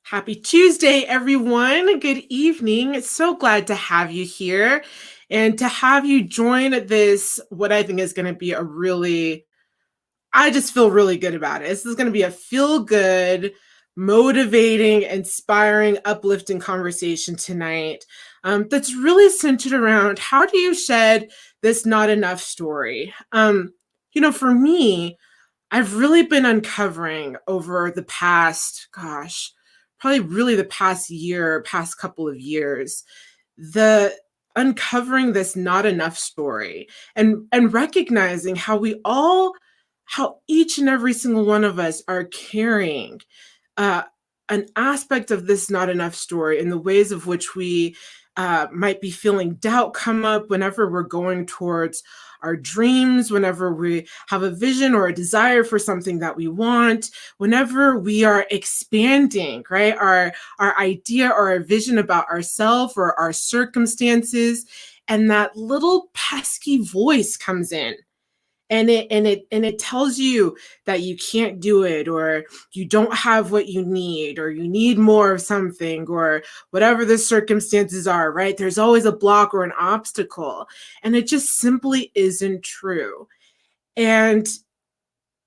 Happy Tuesday, everyone. Good evening. So glad to have you here and to have you join this, what I think is going to be I just feel really good about it. This is going to be a feel good, motivating, inspiring, uplifting conversation tonight that's really centered around how do you shed this not enough story? For me, I've really been uncovering over the past, probably really the past year, past couple of years, the uncovering this not enough story and recognizing how each and every single one of us are carrying uh, an aspect of this not enough story in the ways of which we might be feeling doubt come up whenever we're going towards our dreams, whenever we have a vision or a desire for something that we want, whenever we are expanding, right? Our idea or our vision about ourselves or our circumstances, and that little pesky voice comes in and it tells you that you can't do it, or you don't have what you need, or you need more of something, or whatever the circumstances are, right? There's always a block or an obstacle, and it just simply isn't true. And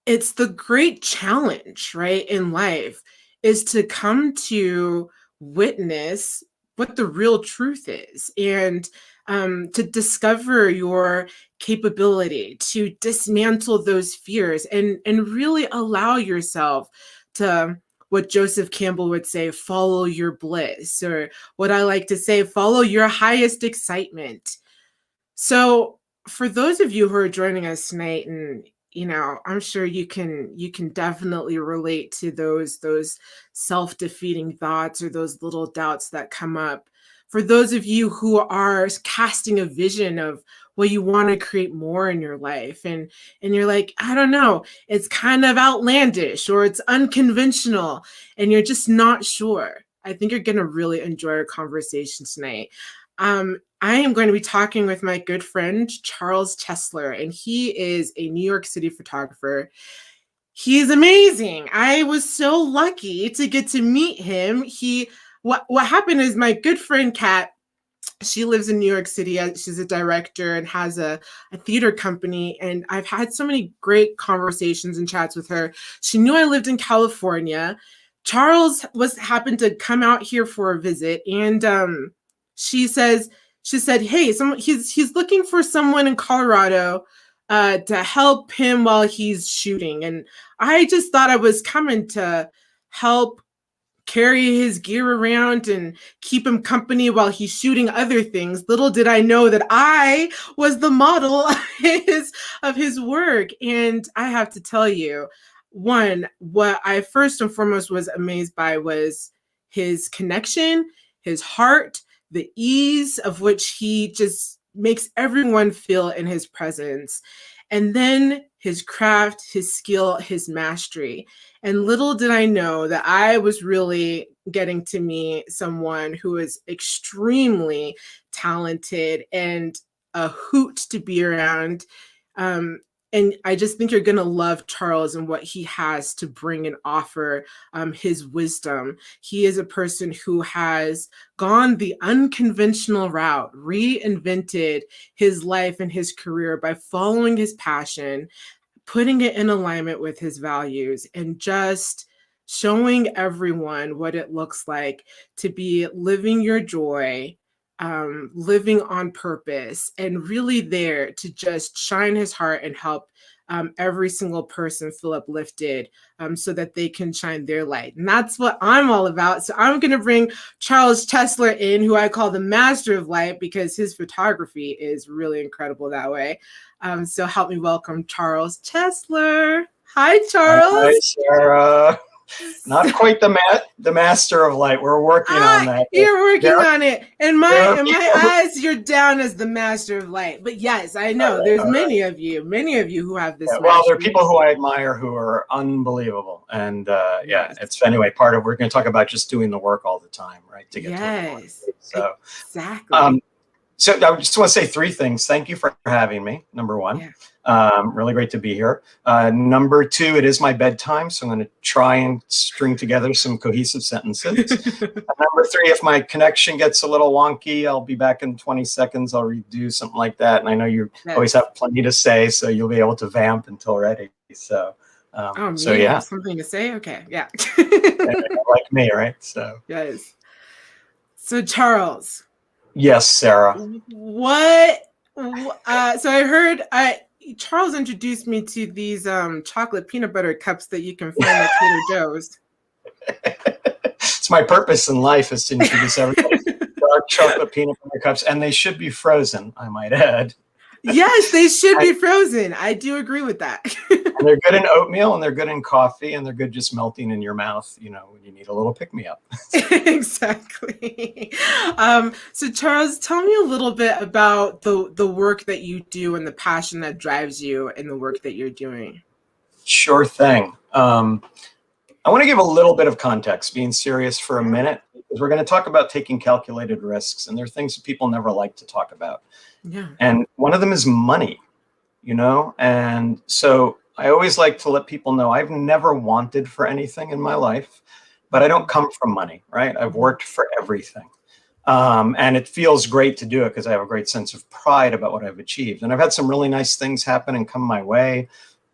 it's the great challenge, right, in life, is to come to witness what the real truth is, and to discover your capability to dismantle those fears and really allow yourself to, what Joseph Campbell would say, follow your bliss, or what I like to say, follow your highest excitement. So for those of you who are joining us tonight, and I'm sure you can definitely relate to those self-defeating thoughts or those little doubts that come up. For those of you who are casting a vision of what you want to create more in your life, and you're like, I don't know, it's kind of outlandish or it's unconventional and you're just not sure. I think you're going to really enjoy our conversation tonight. I am going to be talking with my good friend, Charles Chessler, and he is a New York City photographer. He's amazing. I was so lucky to get to meet him. What happened is my good friend, Kat, she lives in New York City. She's a director and has a theater company. And I've had so many great conversations and chats with her. She knew I lived in California. Charles happened to come out here for a visit, and she said, hey, he's looking for someone in Colorado to help him while he's shooting. And I just thought I was coming to help carry his gear around and keep him company while he's shooting other things. Little did I know that I was the model of his work. And I have to tell you, one, what I first and foremost was amazed by was his connection, his heart, the ease of which he just makes everyone feel in his presence. And then his craft, his skill, his mastery. And little did I know that I was really getting to meet someone who is extremely talented and a hoot to be around. And I just think you're going to love Charles and what he has to bring and offer, his wisdom. He is a person who has gone the unconventional route, reinvented his life and his career by following his passion, putting it in alignment with his values, and just showing everyone what it looks like to be living your joy, living on purpose, and really there to just shine his heart and help every single person feel uplifted, so that they can shine their light. And that's what I'm all about. So I'm going to bring Charles Chessler in, who I call the master of light, because his photography is really incredible that way. So help me welcome Charles Chessler. Hi, Charles. Hi, Sarah. Not quite the master of light. We're working on that. You're working on it. In my eyes, you're down as the master of light. But yes, I know there's many of you who have this. Yeah, well, there are people who I admire who are unbelievable, and it's anyway part of. We're going to talk about just doing the work all the time, right? To get to the point. So exactly. So I just want to say three things. Thank you for having me. Number one. Really great to be here. Number 2, it is my bedtime, so I'm going to try and string together some cohesive sentences. Number 3, if my connection gets a little wonky, I'll be back in 20 seconds. I'll redo something like that. And I know you always have plenty to say, so you'll be able to vamp until ready. So, so yeah. Have something to say? Okay, yeah. Like me, right? So yes. So Charles. Yes, Sarah. What? So I heard Charles introduced me to these chocolate peanut butter cups that you can find at Trader Joe's. It's my purpose in life is to introduce everybody to dark chocolate peanut butter cups, and they should be frozen, I might add. Yes, they should be frozen. I do agree with that. And they're good in oatmeal, and they're good in coffee, and they're good just melting in your mouth, you know, when you need a little pick-me-up. Exactly. So Charles, tell me a little bit about the work that you do and the passion that drives you in the work that you're doing. Sure thing. I want to give a little bit of context, being serious for a minute, because we're going to talk about taking calculated risks, and there are things that people never like to talk about. Yeah. And one of them is money, you know? And so I always like to let people know I've never wanted for anything in my life, but I don't come from money, right? I've worked for everything. And it feels great to do it because I have a great sense of pride about what I've achieved. And I've had some really nice things happen and come my way.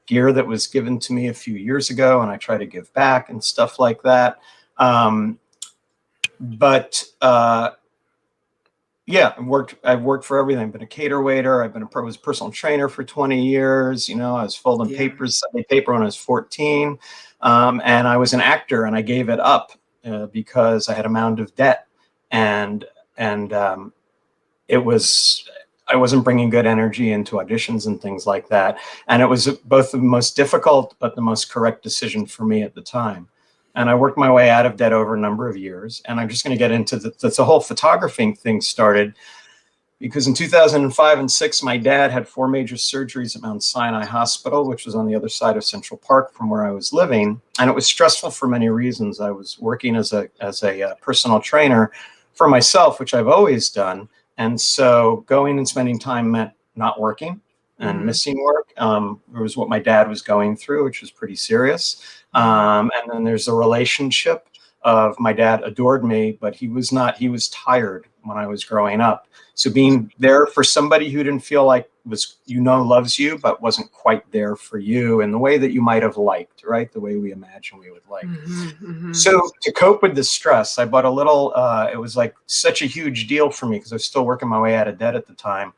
Gear that was given to me a few years ago, and I try to give back and stuff like that. Yeah, I've worked for everything. I've been a cater waiter. I was a personal trainer for 20 years. You know, I was folding Sunday paper when I was 14. And I was an actor, and I gave it up because I had a mound of debt, and I wasn't bringing good energy into auditions and things like that. And it was both the most difficult, but the most correct decision for me at the time. And I worked my way out of debt over a number of years. And I'm just going to get into the whole photography thing started because in 2005 and 6, my dad had 4 major surgeries at Mount Sinai Hospital, which was on the other side of Central Park from where I was living. And it was stressful for many reasons. I was working as a personal trainer for myself, which I've always done. And so going and spending time meant not working and missing work. It was what my dad was going through, which was pretty serious. And then there's a relationship of my dad adored me, but he was tired when I was growing up. So being there for somebody who didn't feel like loves you, but wasn't quite there for you in the way that you might have liked, right? The way we imagine we would like. So to cope with the stress, I bought a little, it was like such a huge deal for me because I was still working my way out of debt at the time.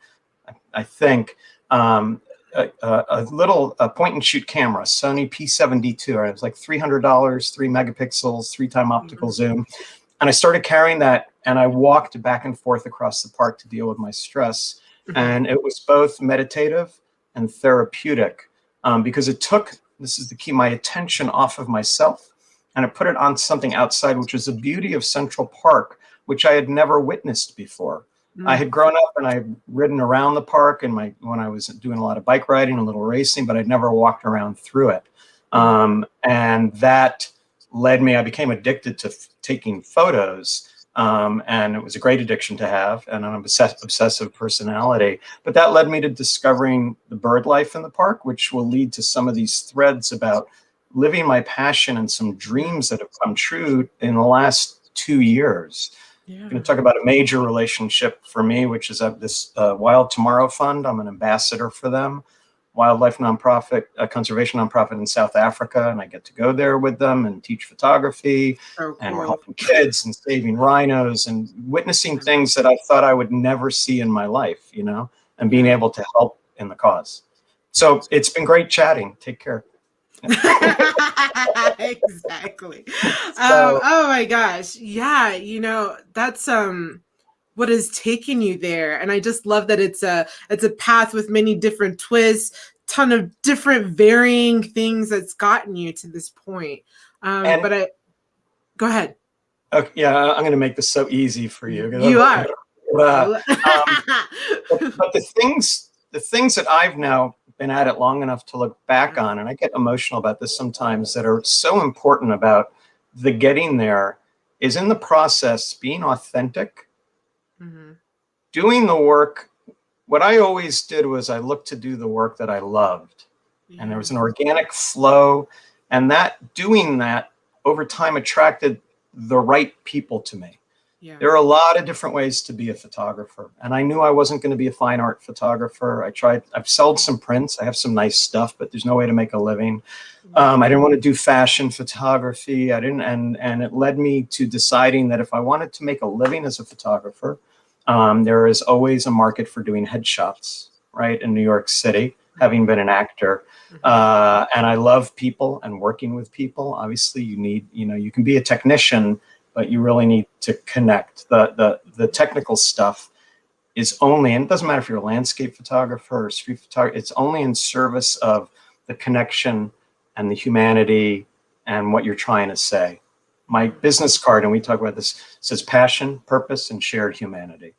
I think a little point and shoot camera, Sony P72. It was like $300, 3 megapixels, 3-time optical zoom. And I started carrying that, and I walked back and forth across the park to deal with my stress. And it was both meditative and therapeutic because it took, this is the key, my attention off of myself, and I put it on something outside, which was the beauty of Central Park, which I had never witnessed before. I had grown up and I'd ridden around the park when I was doing a lot of bike riding, a little racing, but I'd never walked around through it. And that led me, I became addicted to taking photos. And it was a great addiction to have, and I'm an obsessive personality. But that led me to discovering the bird life in the park, which will lead to some of these threads about living my passion and some dreams that have come true in the last 2 years. I'm going to talk about a major relationship for me, which is this Wild Tomorrow Fund. I'm an ambassador for them, wildlife nonprofit, conservation nonprofit in South Africa, and I get to go there with them and teach photography. And we're helping kids and saving rhinos and witnessing things that I thought I would never see in my life, you know, and being able to help in the cause. So it's been great chatting. Take care. Exactly. Oh my gosh. Yeah, you know, that's what is taking you there. And I just love that it's a path with many different twists, ton of different varying things that's gotten you to this point. Go ahead. Okay, yeah, I'm going to make this so easy for you. You are. But the things that I've now been at it long enough to look back on, and I get emotional about this sometimes, that are so important about the getting there, is in the process being authentic, doing the work what I always did was I looked to do the work that I loved. And there was an Yeah. organic flow. And that doing that over time attracted the right people to me. Yeah. There are a lot of different ways to be a photographer. And I knew I wasn't going to be a fine art photographer. I've sold some prints. I have some nice stuff, but there's no way to make a living. Right. I didn't want to do fashion photography. I didn't, and it led me to deciding that if I wanted to make a living as a photographer, there is always a market for doing headshots, right, in New York City, having been an actor. And I love people and working with people. Obviously, you need, you can be a technician, but you really need to connect. The technical stuff is only, and it doesn't matter if you're a landscape photographer or street photographer, it's only in service of the connection and the humanity and what you're trying to say. My business card, and we talk about this, says passion, purpose, and shared humanity.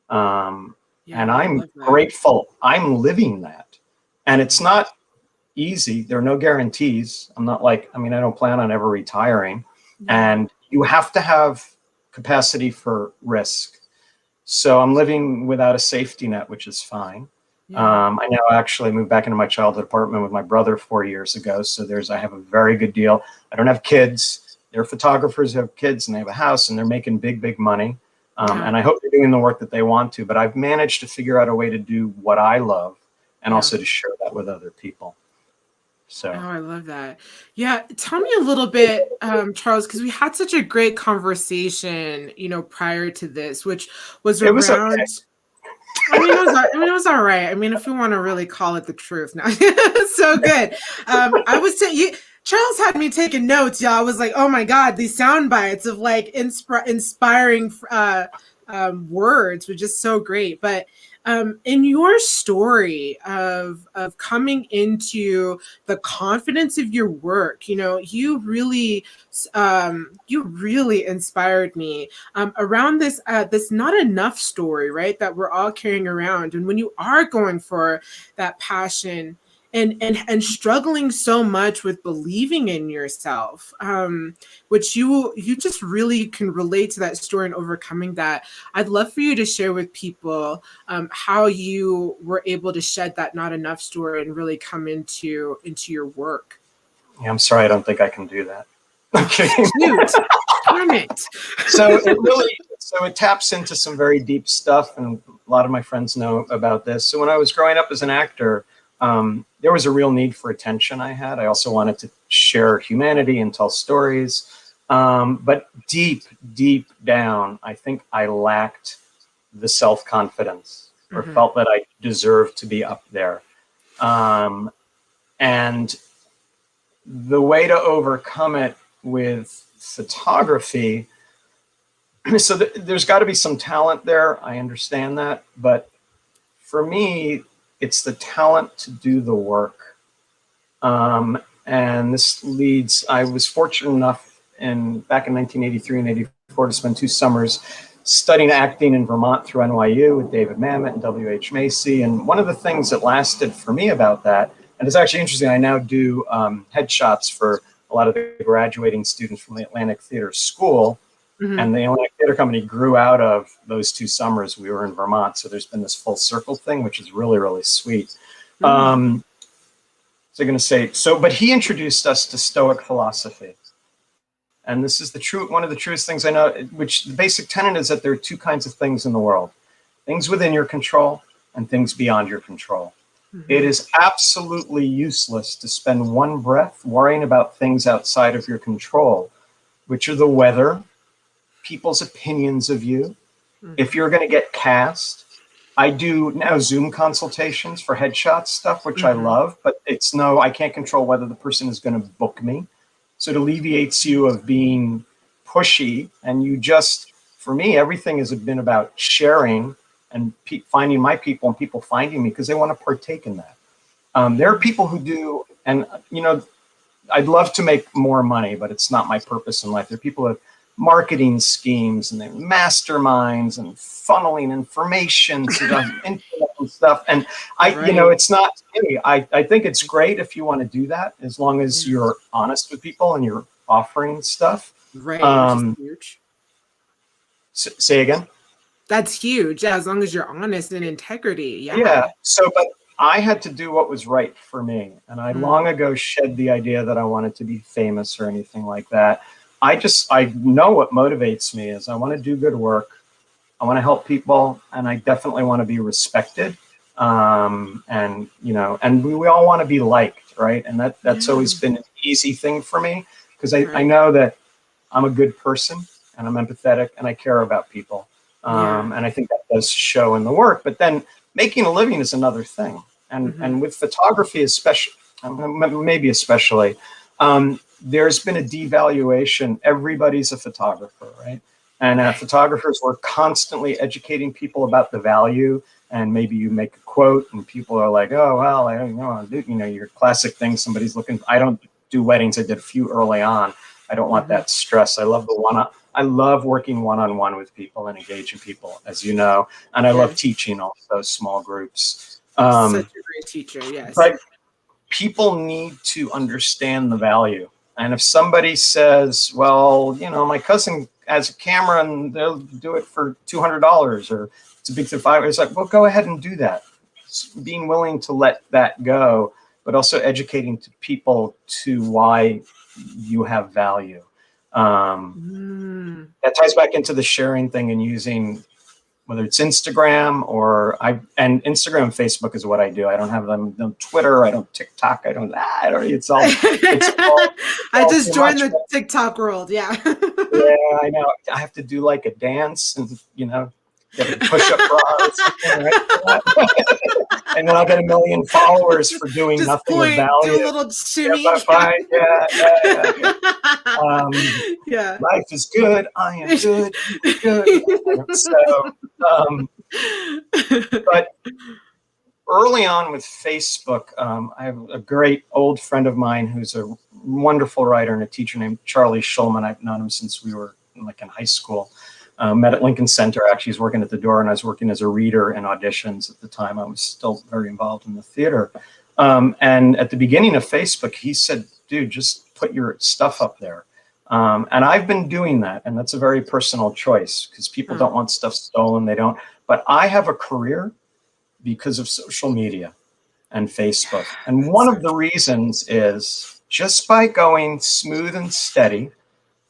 And I'm grateful. I'm living that. And it's not easy. There are no guarantees. I'm not like, I don't plan on ever retiring. And you have to have capacity for risk. So I'm living without a safety net, which is fine. I now actually moved back into my childhood apartment with my brother 4 years ago. So I have a very good deal. I don't have kids. They're photographers who have kids and they have a house and they're making big, big money. And I hope they're doing the work that they want to, but I've managed to figure out a way to do what I love and also to share that with other people. So. Oh, I love that. Yeah. Tell me a little bit, Charles, because we had such a great conversation, prior to this, which was around. Okay. It was all right. If we want to really call it the truth now. So good. I was saying, Charles had me taking notes, y'all. I was like, oh my God, these sound bites of like inspiring words were just so great. But in your story of coming into the confidence of your work, you really inspired me around this not enough story, right? That we're all carrying around. And when you are going for that passion and struggling so much with believing in yourself, which you just really can relate to that story and overcoming that. I'd love for you to share with people how you were able to shed that not enough story and really come into your work. Yeah, I'm sorry, I don't think I can do that. Okay. Shoot. Darn it. So it taps into some very deep stuff, and a lot of my friends know about this. So when I was growing up as an actor, there was a real need for attention I had. I also wanted to share humanity and tell stories. But deep, deep down, I think I lacked the self-confidence or felt that I deserved to be up there. And the way to overcome it with photography, so there's got to be some talent there. I understand that. But for me, it's the talent to do the work. And this leads, I was fortunate enough back in 1983 and 84 to spend 2 summers studying acting in Vermont through NYU with David Mamet and W.H. Macy. And one of the things that lasted for me about that, and it's actually interesting, I now do headshots for a lot of the graduating students from the Atlantic Theater School. And the Atlantic Theater Company grew out of those 2 summers we were in Vermont. So there's been this full circle thing, which is really, really sweet. So I'm going to say, but he introduced us to Stoic philosophy. And this is one of the truest things I know, which the basic tenet is that there are 2 kinds of things in the world: things within your control and things beyond your control. It is absolutely useless to spend one breath worrying about things outside of your control, which are the weather, people's opinions of you. If you're going to get cast, I do now Zoom consultations for headshot stuff, which I love, but I can't control whether the person is going to book me. So it alleviates you of being pushy, and for me, everything has been about sharing and finding my people and people finding me because they want to partake in that. There are people who do, and I'd love to make more money, but it's not my purpose in life. There are people who have marketing schemes and masterminds and funneling information to the internet and stuff. And it's not me. I think it's great if you want to do that, as long as you're honest with people and you're offering stuff. Right. Say again. That's huge. Yeah, as long as you're honest and integrity. Yeah. Yeah. So, but I had to do what was right for me. And I long ago shed the idea that I wanted to be famous or anything like that. I know what motivates me is I want to do good work. I want to help people, and I definitely want to be respected. And and we all want to be liked, right? And that's always been an easy thing for me because I know that I'm a good person and I'm empathetic and I care about people. And I think that does show in the work. But then making a living is another thing. And with photography, especially, maybe especially, there's been a devaluation. Everybody's a photographer, right? And photographers were constantly educating people about the value. And maybe you make a quote and people are like, oh, well, I don't know, your classic thing. Somebody's looking, I don't do weddings. I did a few early on. I don't want that stress. I love I love working one-on-one with people and engaging people, as you know. And I love teaching also small groups. Such a great teacher, yes. But people need to understand the value. And if somebody says, well, my cousin has a camera and they'll do it for $200 or it's a big thing, it's like, well, go ahead and do that. Being willing to let that go, but also educating to people to why you have value. That ties back into the sharing thing and using, whether it's Instagram and Instagram and Facebook is what I do. I don't have them no Twitter. I don't TikTok. It's all I just joined the TikTok world. Yeah. Yeah, I know. I have to do like a dance and, get a push-up bra or something, right? And then I'll get 1 million followers for doing just nothing of value. Do a little shimmy. Yeah. Life is good. I am good. Good. So, but early on with Facebook, I have a great old friend of mine who's a wonderful writer and a teacher named Charlie Schulman. I've known him since we were in high school. Met at Lincoln Center. Actually, he's working at the door, and I was working as a reader in auditions at the time. I was still very involved in the theater. And at the beginning of Facebook, he said, dude, just put your stuff up there. And I've been doing that, and that's a very personal choice because people don't want stuff stolen. They don't. But I have a career because of social media and Facebook. And one of the reasons is just by going smooth and steady,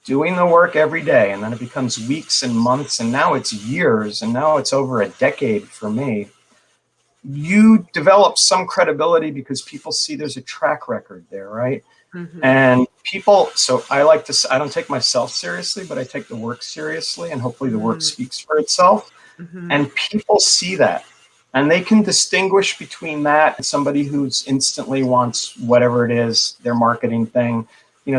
doing the work every day, and then it becomes weeks and months, and now it's years, and now it's over a decade for me. You develop some credibility because people see there's a track record there, right? And people, so I don't take myself seriously, but I take the work seriously, and hopefully the work speaks for itself. And people see that, and they can distinguish between that and somebody who's instantly wants whatever it is, their marketing thing.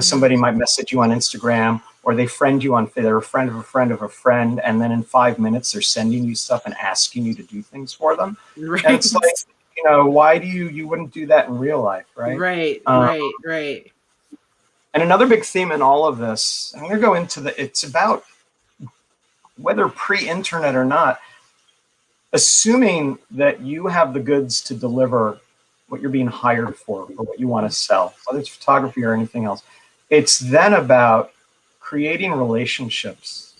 Somebody might message you on Instagram, or they friend you they're a friend of a friend of a friend. And then in 5 minutes, they're sending you stuff and asking you to do things for them. Right. And it's like, why do you wouldn't do that in real life, right? Right. And another big theme in all of this, I'm going to go into it's about whether pre-internet or not, assuming that you have the goods to deliver what you're being hired for or what you want to sell, whether it's photography or anything else. It's then about creating relationships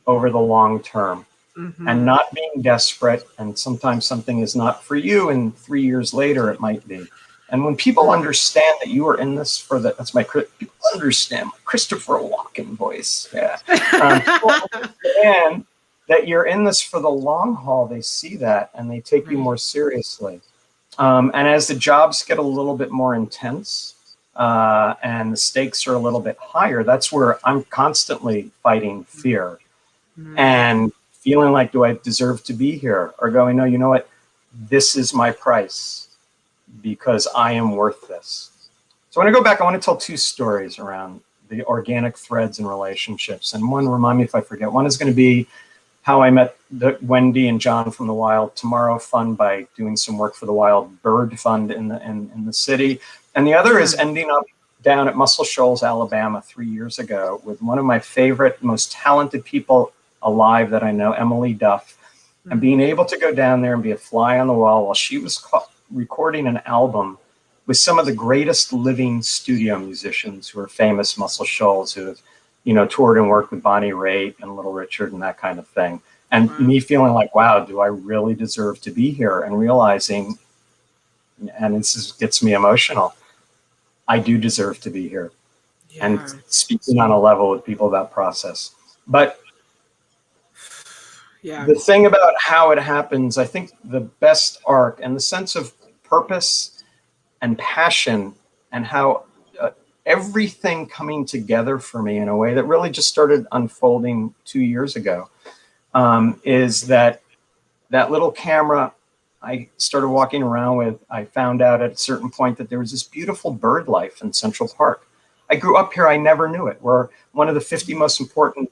over the long term and not being desperate. And sometimes something is not for you, and 3 years later it might be. And when people understand that you are in this that's my, people understand my Christopher Walken voice. Yeah. People understand that you're in this for the long haul. They see that and they take you more seriously. And as the jobs get a little bit more intense and the stakes are a little bit higher, that's where I'm constantly fighting fear and feeling like, do I deserve to be here? Or going, no, you know what? This is my price because I am worth this. So when I go back, I want to tell 2 stories around the organic threads and relationships. And one, remind me if I forget, one is going to be how I met Wendy and John from the Wild Tomorrow Fund by doing some work for the Wild Bird Fund in the city. And the other is ending up down at Muscle Shoals, Alabama 3 years ago with one of my favorite, most talented people alive that I know, Emily Duff, and being able to go down there and be a fly on the wall while she was recording an album with some of the greatest living studio musicians who are famous Muscle Shoals, who have toured and worked with Bonnie Raitt and Little Richard and that kind of thing. And Wow. me feeling like, wow, do I really deserve to be here? And realizing, and gets me emotional, I do deserve to be here. And Yeah. speaking on a level with people about process. But Yeah. the thing about how it happens, I think the best arc and the sense of purpose and passion and how everything coming together for me in a way that really just started unfolding 2 years ago, is that little camera I started walking around with. I found out at a certain point that there was this beautiful bird life in Central Park. I grew up here. I never knew it. We're one of the 50 most important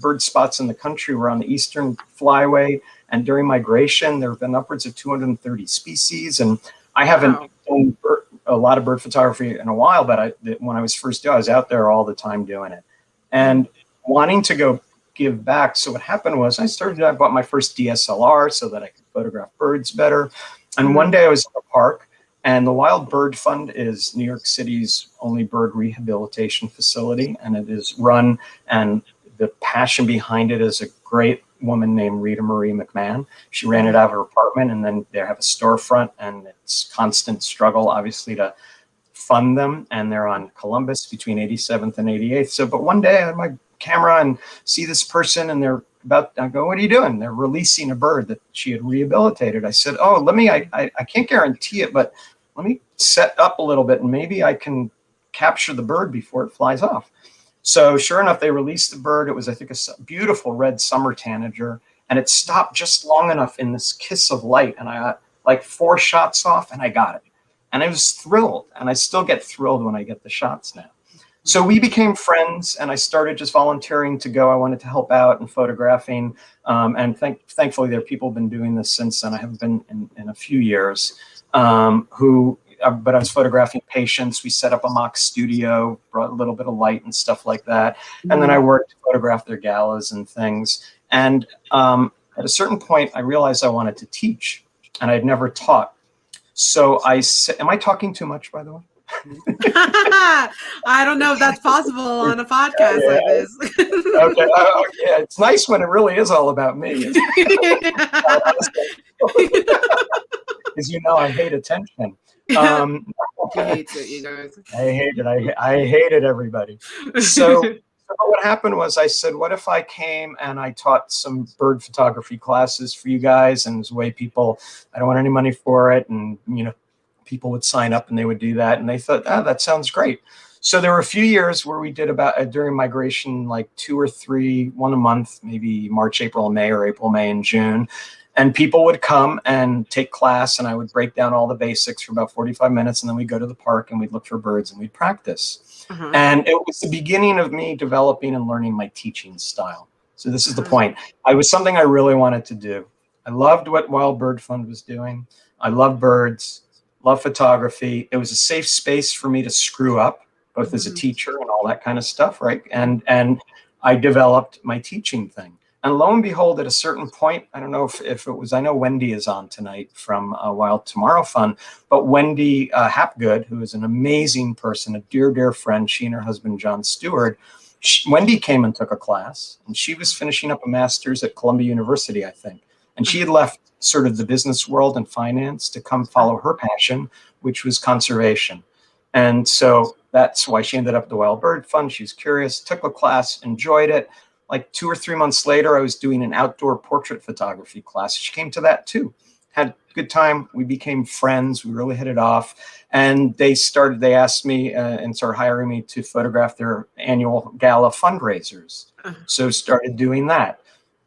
bird spots in the country. We're on the Eastern Flyway. And during migration, there have been upwards of 230 species. And I haven't Wow. done a lot of bird photography in a while, but when I was first doing it, I was out there all the time doing it. And wanting to go give back. So what happened was I bought my first DSLR so that I could photograph birds better. And one day I was in a park, and the Wild Bird Fund is New York City's only bird rehabilitation facility. And it is run, and the passion behind it is a great woman named Rita Marie McMahon. She ran it out of her apartment, and then they have a storefront, and it's constant struggle, obviously, to fund them. And they're on Columbus between 87th and 88th. So, but one day I had my camera and see this person, and I go, what are you doing? They're releasing a bird that she had rehabilitated. I said, oh, I can't guarantee it, but let me set up a little bit and maybe I can capture the bird before it flies off. So sure enough, they released the bird. It was, I think, a beautiful red summer tanager, and it stopped just long enough in this kiss of light. And I got like 4 shots off, and I got it. And I was thrilled, and I still get thrilled when I get the shots now. So we became friends, and I started just volunteering to go. I wanted to help out in photographing, and thankfully there are people who've been doing this since then. I haven't been in a few years, but I was photographing patients. We set up a mock studio, brought a little bit of light and stuff like that, and then I worked to photograph their galas and things. And at a certain point, I realized I wanted to teach, and I'd never taught. So I said, am I talking too much, by the way? I don't know if that's possible on a podcast like this. Okay. Yeah, it's nice when it really is all about me. Because I hate attention. He hates it, you guys. I hate it. I hated everybody. So what happened was I said, what if I came and I taught some bird photography classes for you guys? And it was a way I don't want any money for it. And, people would sign up and they would do that. And they thought, that sounds great. So there were a few years where we did about during migration, like 2 or 3, one a month, maybe March, April, May, or April, May, and June. And people would come and take class, and I would break down all the basics for about 45 minutes. And then we'd go to the park and we'd look for birds and we'd practice. And it was the beginning of me developing and learning my teaching style. So this is the point. It was something I really wanted to do. I loved what Wild Bird Fund was doing. I love birds. Love photography. It was a safe space for me to screw up, both as a teacher and all that kind of stuff, right? And I developed my teaching thing. And lo and behold, at a certain point, I don't know if it was, I know Wendy is on tonight from Wild Tomorrow Fund, but Wendy Hapgood, who is an amazing person, a dear, dear friend, she and her husband, John Stewart, Wendy came and took a class, and she was finishing up a master's at Columbia University, I think. And she had left sort of the business world and finance to come follow her passion, which was conservation. And so that's why she ended up at the Wild Bird Fund. She was curious, took a class, enjoyed it. Like 2 or 3 months later, I was doing an outdoor portrait photography class. She came to that too. Had a good time. We became friends. We really hit it off. And they asked me and started hiring me to photograph their annual gala fundraisers. So started doing that,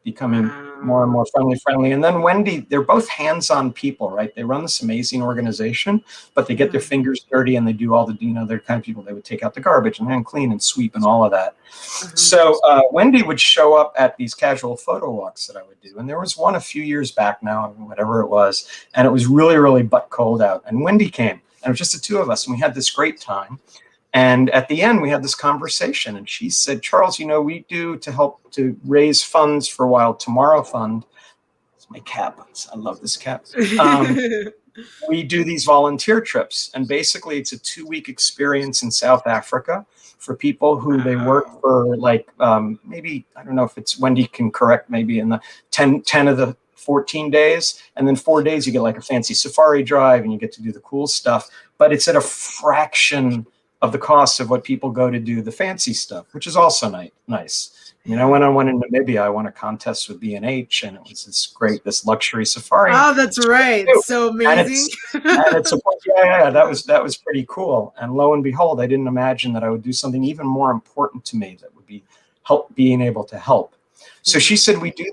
becoming more and more friendly. And then Wendy, they're both hands-on people, right? They run this amazing organization, but they get their fingers dirty and they do all the, they're kind of people, they would take out the garbage and then clean and sweep and all of that. So Wendy would show up at these casual photo walks that I would do. And there was one a few years back now, whatever it was, and it was really, really butt cold out. And Wendy came, and it was just the 2 of us, and we had this great time. And at the end, we had this conversation, and she said, Charles, we do to help to raise funds for Wild Tomorrow Fund. It's my cap. I love this cap. we do these volunteer trips, and basically it's a 2-week experience in South Africa for people who they work for, like maybe, I don't know if it's, Wendy can correct, maybe in the 10 of the 14 days, and then 4 days you get like a fancy safari drive and you get to do the cool stuff, but it's at a fraction of the cost of what people go to do the fancy stuff, which is also nice. I mean, I went on one in Namibia. I won a contest with B&H, and it was this luxury safari. Oh, that's right. So amazing. And it's that was pretty cool. And lo and behold, I didn't imagine that I would do something even more important to me that would be being able to help. So she said, we do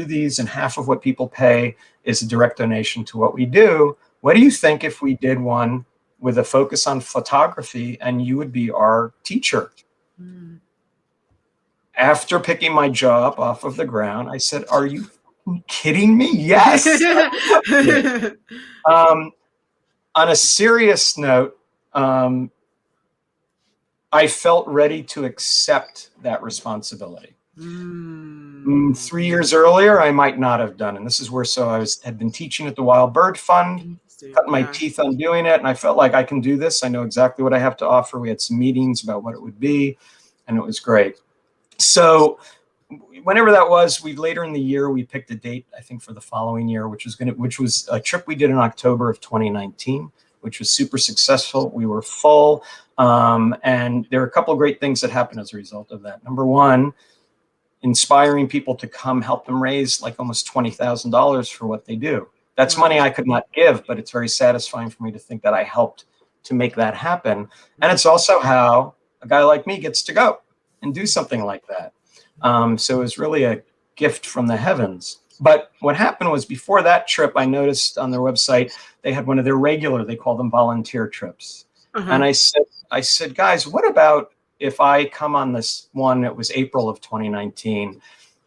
these, and half of what people pay is a direct donation to what we do. What do you think if we did one with a focus on photography, and you would be our teacher? After picking my job off of the ground, I said, are you kidding me? Yes. On a serious note, I felt ready to accept that responsibility. 3 years earlier, I might not have done. And this is where, had been teaching at the Wild Bird Fund, cut my teeth on doing it. And I felt like I can do this. I know exactly what I have to offer. We had some meetings about what it would be, and it was great. So whenever that was, later in the year, we picked a date, I think, for the following year, which was a trip we did in October of 2019, which was super successful. We were full. And there are a couple of great things that happened as a result of that. Number one, inspiring people to come help them raise like almost $20,000 for what they do. That's money I could not give, but it's very satisfying for me to think that I helped to make that happen. And it's also how a guy like me gets to go and do something like that. So it was really a gift from the heavens. But what happened was, before that trip, I noticed on their website, they had one of their regular, they call them volunteer trips. And I said, guys, what about if I come on this one? It was April of 2019.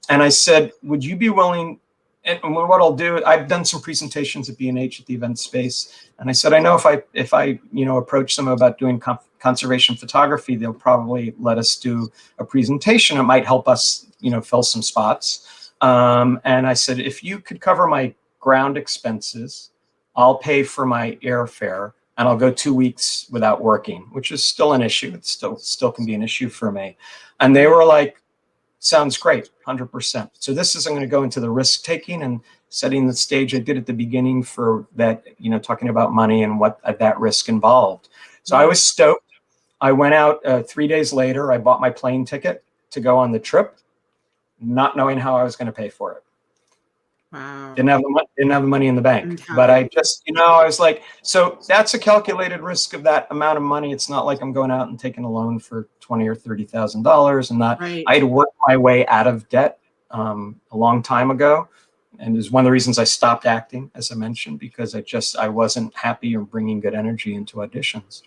And I said, would you be willing? And what I'll do, I've done some presentations at B&H at the event space. And I said, I know if I approach them about doing conservation photography, they'll probably let us do a presentation. It might help us, fill some spots. And I said, if you could cover my ground expenses, I'll pay for my airfare, and I'll go 2 weeks without working, which is still an issue. It still can be an issue for me. And they were like, sounds great, 100%. So this is, I'm going to go into the risk taking and setting the stage I did at the beginning for that, talking about money and what that risk involved. So I was stoked. I went out 3 days later. I bought my plane ticket to go on the trip, not knowing how I was going to pay for it. Wow. Didn't have the money in the bank, but I just, I was like, so that's a calculated risk of that amount of money. It's not like I'm going out and taking a loan for $20,000 or $30,000, and not. Right. I had worked my way out of debt a long time ago, and is one of the reasons I stopped acting, as I mentioned, because I wasn't happy or bringing good energy into auditions.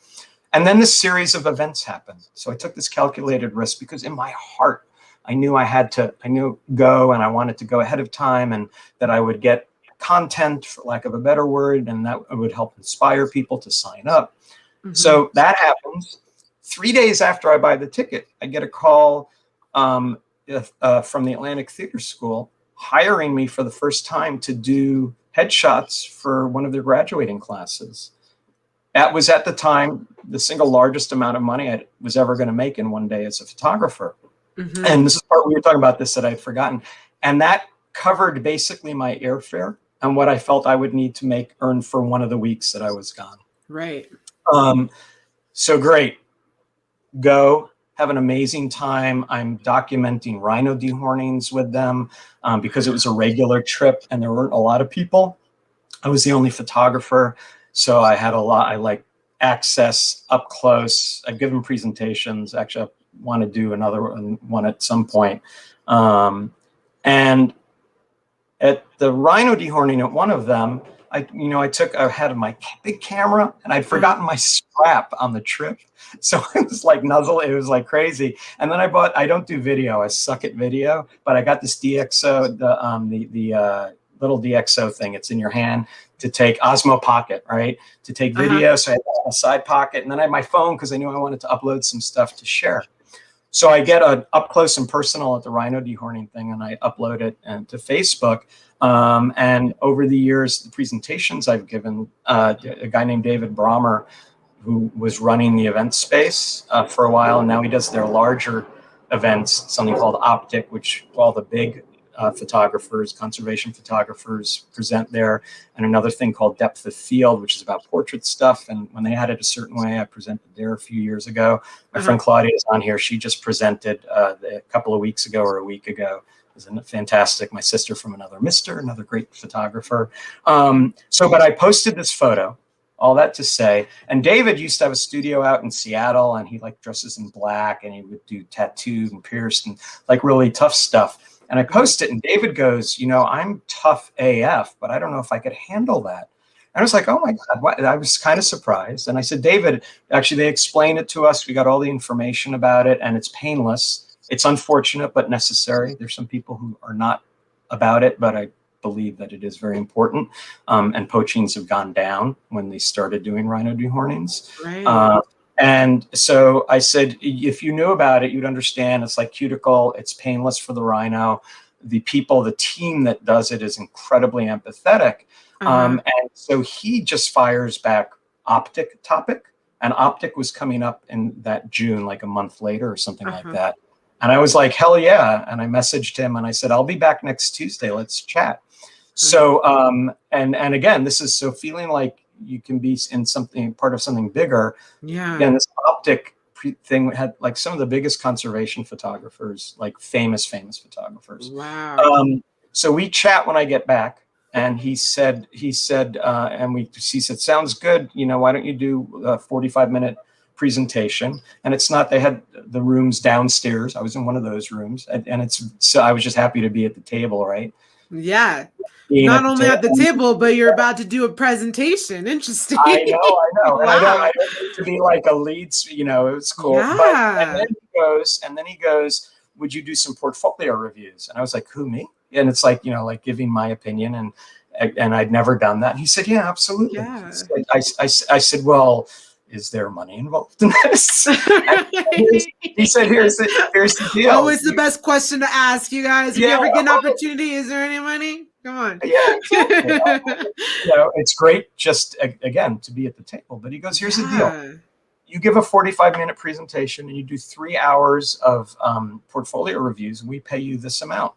And then this series of events happened. So I took this calculated risk because in my heart, I knew go, and I wanted to go ahead of time, and that I would get content, for lack of a better word, and that would help inspire people to sign up. So that happens. 3 days after I buy the ticket, I get a call from the Atlantic Theater School hiring me for the first time to do headshots for one of their graduating classes. That was, at the time, the single largest amount of money I was ever going to make in one day as a photographer. And this is part, we were talking about this that I'd forgotten. And that covered basically my airfare and what I felt I would need to earn for one of the weeks that I was gone. Right. So great. Go, have an amazing time. I'm documenting rhino dehornings with them because it was a regular trip and there weren't a lot of people. I was the only photographer. So I had I access up close. I've given presentations. Actually, I want to do another one at some point. And at the rhino dehorning, at one of them, I had my big camera and I'd forgotten my strap on the trip. So it was like it was like crazy. And then I don't do video. I suck at video, but I got this DxO, the little DxO thing. It's in your hand to take Osmo Pocket, right? To take video. So I had a side pocket, and then I had my phone because I knew I wanted to upload some stuff to share. So I get an up close and personal at the rhino dehorning thing, and I upload it to Facebook. And over the years, the presentations I've given, a guy named David Brommer, who was running the event space for a while, and now he does their larger events, something called Optic, which all the big photographers, conservation photographers present there, and another thing called Depth of Field, which is about portrait stuff. And when they had it a certain way, I presented there a few years ago. My friend Claudia is on here. She just presented a couple of weeks ago or a week ago. Isn't it fantastic? My sister from another mister, another great photographer. But I posted this photo, all that to say, and David used to have a studio out in Seattle, and he like dresses in black, and he would do tattoos and pierced and like really tough stuff. And I post it, and David goes, you know, I'm tough AF, but I don't know if I could handle that. And I was like, oh my God, what? I was kind of surprised. And I said, David, actually, they explained it to us. We got all the information about it, and it's painless. It's unfortunate, but necessary. There's some people who are not about it, but I believe that it is very important. And poachings have gone down when they started doing rhino dehornings. Right. And so I said, if you knew about it, you'd understand. It's like cuticle. It's painless for the rhino. The people, the team that does it is incredibly empathetic. And so he just fires back Optic topic. And Optic was coming up in that June, like a month later or something like that. And I was like, hell yeah. And I messaged him and I said, I'll be back next Tuesday. Let's chat. So, and again, this is so feeling like you can be in something, part of something bigger. Yeah. Again, this Optic thing had like some of the biggest conservation photographers, like famous photographers. Wow. So we chat when I get back, and he said, he said, sounds good. You know, why don't you do a 45-minute presentation? And it's not, they had the rooms downstairs. I was in one of those rooms, and so I was just happy to be at the table, right? Yeah. Not only at the table, but you're about to do a presentation. Interesting. I know. Wow. And I don't need to be like a lead, you know, it was cool. Yeah. But, and then he goes, would you do some portfolio reviews? And I was like, who, me? And it's like, you know, like giving my opinion, and I'd never done that. And he said, yeah, absolutely. Yeah. I said, well, is there money involved in this? He said, here's the deal. Always the best question to ask, you guys. If you ever get an opportunity, is there any money? Come on. Yeah, exactly. You know, it's great just, again, to be at the table. But he goes, here's the deal. You give a 45-minute presentation and you do 3 hours of portfolio reviews, and we pay you this amount.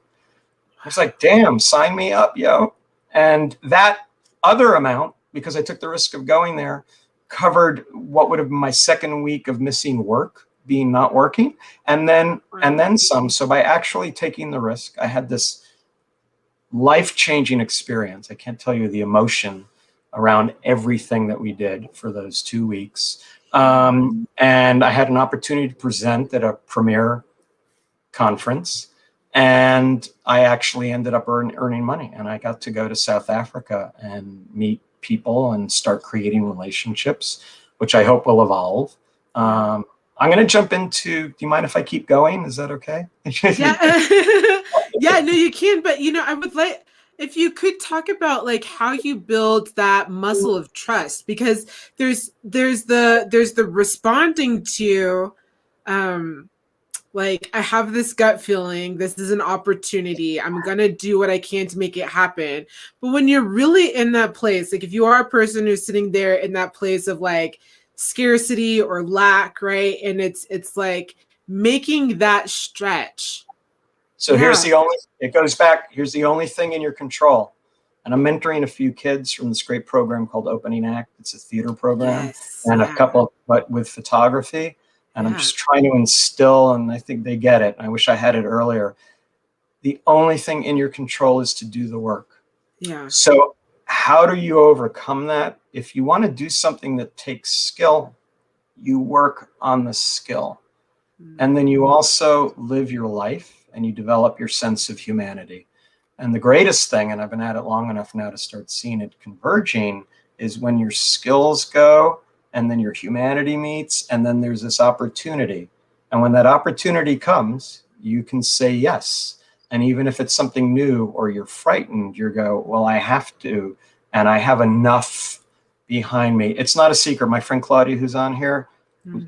I was like, damn, sign me up, yo. And that other amount, because I took the risk of going there, covered what would have been my second week of missing work, being not working, and then some. So by actually taking the risk, I had this life-changing experience. I can't tell you the emotion around everything that we did for those 2 weeks. And I had an opportunity to present at a premier conference, and I actually ended up earning money. And I got to go to South Africa and meet people and start creating relationships, which I hope will evolve. I'm going to jump into, do you mind if I keep going? Is that okay? Yeah. Yeah, no, you can. But, you know, I would like, if you could talk about like how you build that muscle of trust, because there's the responding to, like, I have this gut feeling, this is an opportunity, I'm going to do what I can to make it happen. But when you're really in that place, like if you are a person who's sitting there in that place of like scarcity or lack, right? And it's like making that stretch. So here's the only, it goes back, here's the only thing in your control. And I'm mentoring a few kids from this great program called Opening Act. It's a theater program, and a couple, but with photography. And I'm just trying to instill, and I think they get it. I wish I had it earlier. The only thing in your control is to do the work. Yeah. So how do you overcome that? If you want to do something that takes skill, you work on the skill. And then you also live your life and you develop your sense of humanity. And the greatest thing, and I've been at it long enough now to start seeing it converging, is when your skills go and then your humanity meets, and then there's this opportunity. And when that opportunity comes, you can say yes. And even if it's something new or you're frightened, you go, well, I have to, and I have enough behind me. It's not a secret. My friend Claudia, who's on here,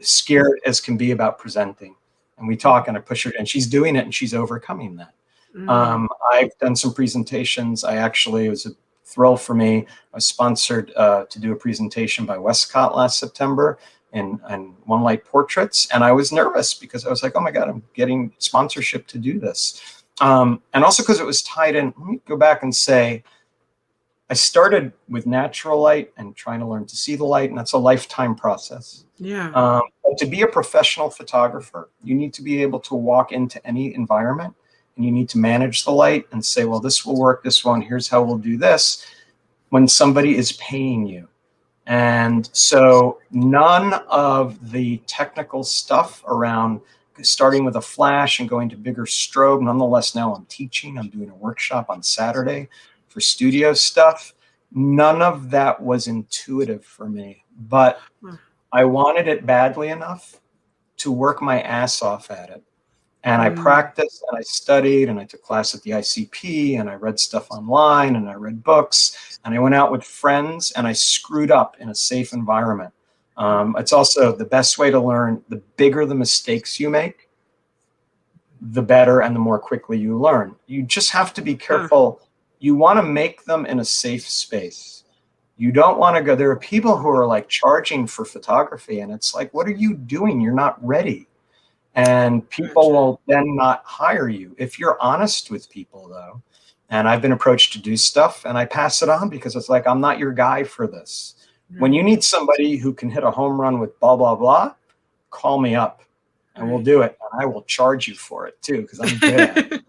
scared as can be about presenting. And we talk and I push her, and she's doing it and she's overcoming that. Mm. I've done some presentations. It was a thrill for me. I was sponsored to do a presentation by Westcott last September in One Light Portraits. And I was nervous because I was like, oh my God, I'm getting sponsorship to do this. And also because it was tied in, let me go back and say, I started with natural light and trying to learn to see the light, and that's a lifetime process. Yeah. But to be a professional photographer, you need to be able to walk into any environment and you need to manage the light and say, well, this will work, this won't, here's how we'll do this, when somebody is paying you. And so none of the technical stuff around starting with a flash and going to bigger strobe, nonetheless, now I'm teaching, I'm doing a workshop on Saturday for studio stuff. None of that was intuitive for me, but I wanted it badly enough to work my ass off at it. And I practiced and I studied and I took class at the ICP and I read stuff online and I read books and I went out with friends and I screwed up in a safe environment. It's also the best way to learn. The bigger the mistakes you make, the better and the more quickly you learn. You just have to be careful. You want to make them in a safe space. You don't want to go, there are people who are like charging for photography and it's like, what are you doing? You're not ready. And people will then not hire you. If you're honest with people though, and I've been approached to do stuff and I pass it on because it's like, I'm not your guy for this. When you need somebody who can hit a home run with blah, blah, blah, call me up and we'll do it. And I will charge you for it too, because I'm good at it.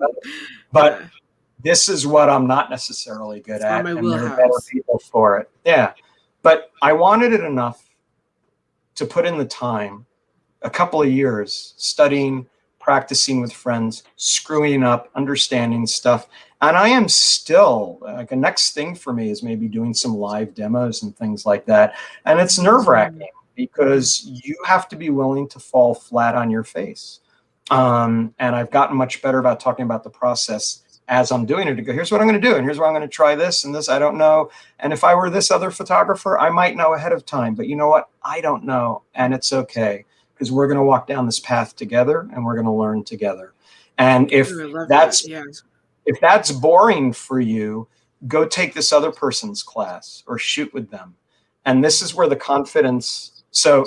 But this is what I'm not necessarily good at. And there are better people for it. Yeah. But I wanted it enough to put in the time, a couple of years studying, practicing with friends, screwing up, understanding stuff. And I am still, like, the next thing for me is maybe doing some live demos and things like that. And it's nerve-wracking because you have to be willing to fall flat on your face. And I've gotten much better about talking about the process as I'm doing it, to go, here's what I'm going to do. And here's where I'm going to try this and this, I don't know. And if I were this other photographer, I might know ahead of time, but you know what? I don't know. And it's okay, because we're going to walk down this path together and we're going to learn together. And if if that's boring for you, go take this other person's class or shoot with them. And this is where the confidence, so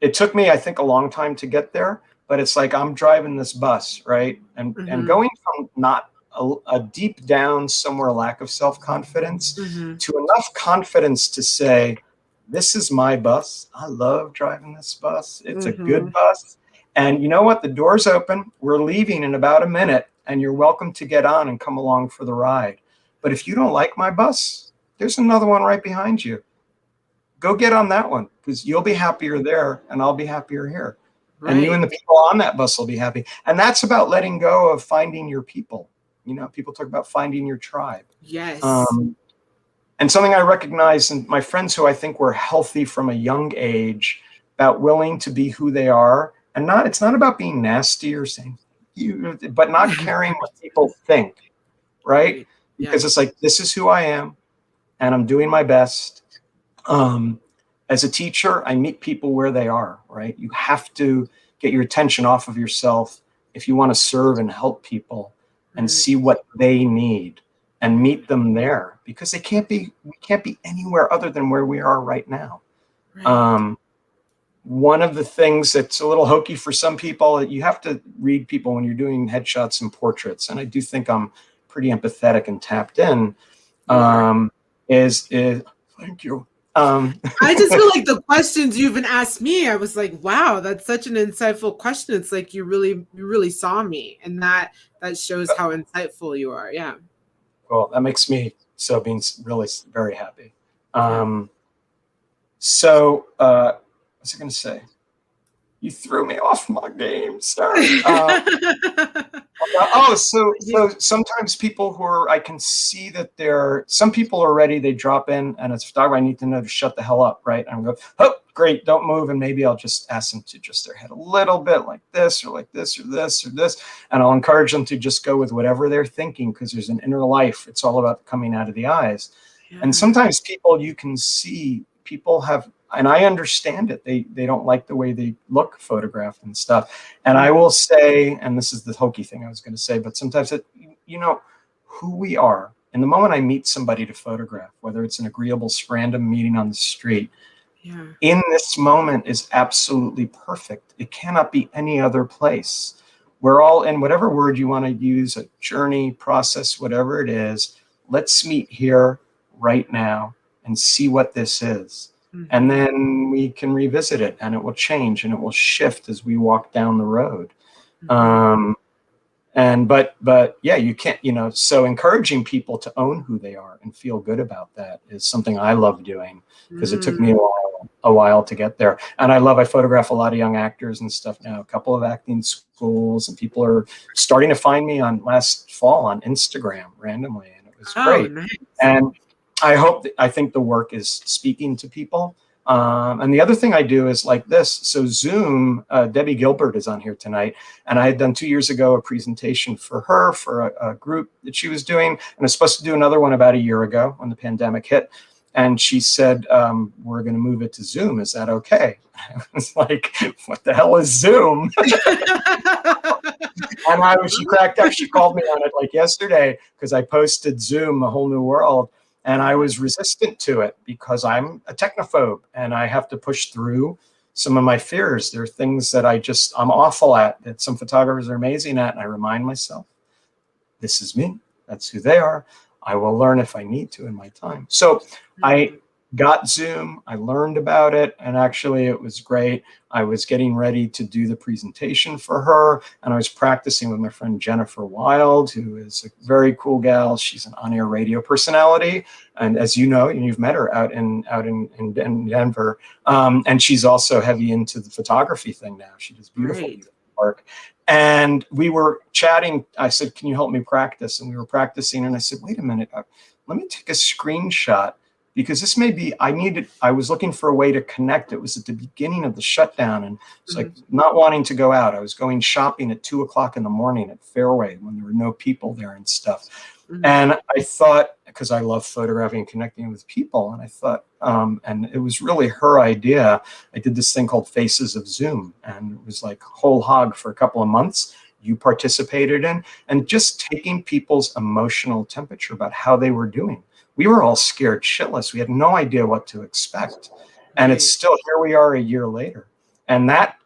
it took me, I think, a long time to get there, but it's like I'm driving this bus, right? And going from not a deep down somewhere lack of self-confidence to enough confidence to say, this is my bus. I love driving this bus. It's a good bus. And you know what? The door's open. We're leaving in about a minute and you're welcome to get on and come along for the ride. But if you don't like my bus, there's another one right behind you. Go get on that one, because you'll be happier there and I'll be happier here. Right. And you and the people on that bus will be happy. And that's about letting go of finding your people. You know, people talk about finding your tribe. Yes. And something I recognize in my friends who I think were healthy from a young age, about willing to be who they are. And it's not about being nasty or saying you, but not caring what people think, right? Because it's like, this is who I am and I'm doing my best. As a teacher, I meet people where they are, right? You have to get your attention off of yourself if you want to serve and help people and see what they need and meet them there, because we can't be anywhere other than where we are right now. Right. One of the things that's a little hokey for some people, you have to read people when you're doing headshots and portraits. And I do think I'm pretty empathetic and tapped in, is thank you. I just feel like the questions you even asked me, I was like, wow, that's such an insightful question. It's like you really saw me, and that shows how insightful you are. Yeah. Well, that makes me being really very happy. So what was I going to say? You threw me off my game, sir. So sometimes people I can see that some people are ready, they drop in and it's photographer, I need to know to shut the hell up, right? I'm going, oh, great, don't move. And maybe I'll just ask them to adjust their head a little bit, like this or like this or this or this. And I'll encourage them to just go with whatever they're thinking, because there's an inner life. It's all about coming out of the eyes. And sometimes you can see people have, and I understand it, they don't like the way they look photographed and stuff. And I will say, and this is the hokey thing I was going to say, but sometimes who we are. And the moment I meet somebody to photograph, whether it's an agreeable random meeting on the street, Yeah. in this moment is absolutely perfect. It cannot be any other place. We're all in whatever word you want to use, a journey, process, whatever it is. Let's meet here right now and see what this is. And then we can revisit it, and it will change and it will shift as we walk down the road. But yeah, you can't, so encouraging people to own who they are and feel good about that is something I love doing, because it took me a while to get there. And I photograph a lot of young actors and stuff now, a couple of acting schools, and people are starting to find me last fall on Instagram randomly. And it was great. Nice. And I think the work is speaking to people. And the other thing I do is like this. So Zoom, Debbie Gilbert is on here tonight. And I had done 2 years ago a presentation for her for a group that she was doing. And I was supposed to do another one about a year ago when the pandemic hit. And she said, we're going to move it to Zoom. Is that okay? I was like, what the hell is Zoom? And she cracked up. She called me on it like yesterday because I posted Zoom, A Whole New World. And I was resistant to it because I'm a technophobe and I have to push through some of my fears. There are things that I'm awful at, that some photographers are amazing at. And I remind myself, this is me. That's who they are. I will learn if I need to in my time. So I got Zoom, I learned about it, and actually it was great. I was getting ready to do the presentation for her, and I was practicing with my friend Jennifer Wild, who is a very cool gal. She's an on-air radio personality, and as you know, and you've met her out in Denver, and she's also heavy into the photography thing now. She does beautiful work. And we were chatting. I said, can you help me practice? And we were practicing, and I said, wait a minute, let me take a screenshot, because this may be, I was looking for a way to connect. It was at the beginning of the shutdown, and it's like not wanting to go out. I was going shopping at 2 o'clock in the morning at Fairway when there were no people there and stuff. And I thought, because I love photographing and connecting with people, and I thought, and it was really her idea. I did this thing called Faces of Zoom, and it was like whole hog for a couple of months. You participated in, and just taking people's emotional temperature about how they were doing. We were all scared shitless. We had no idea what to expect. And it's still, here we are a year later. And that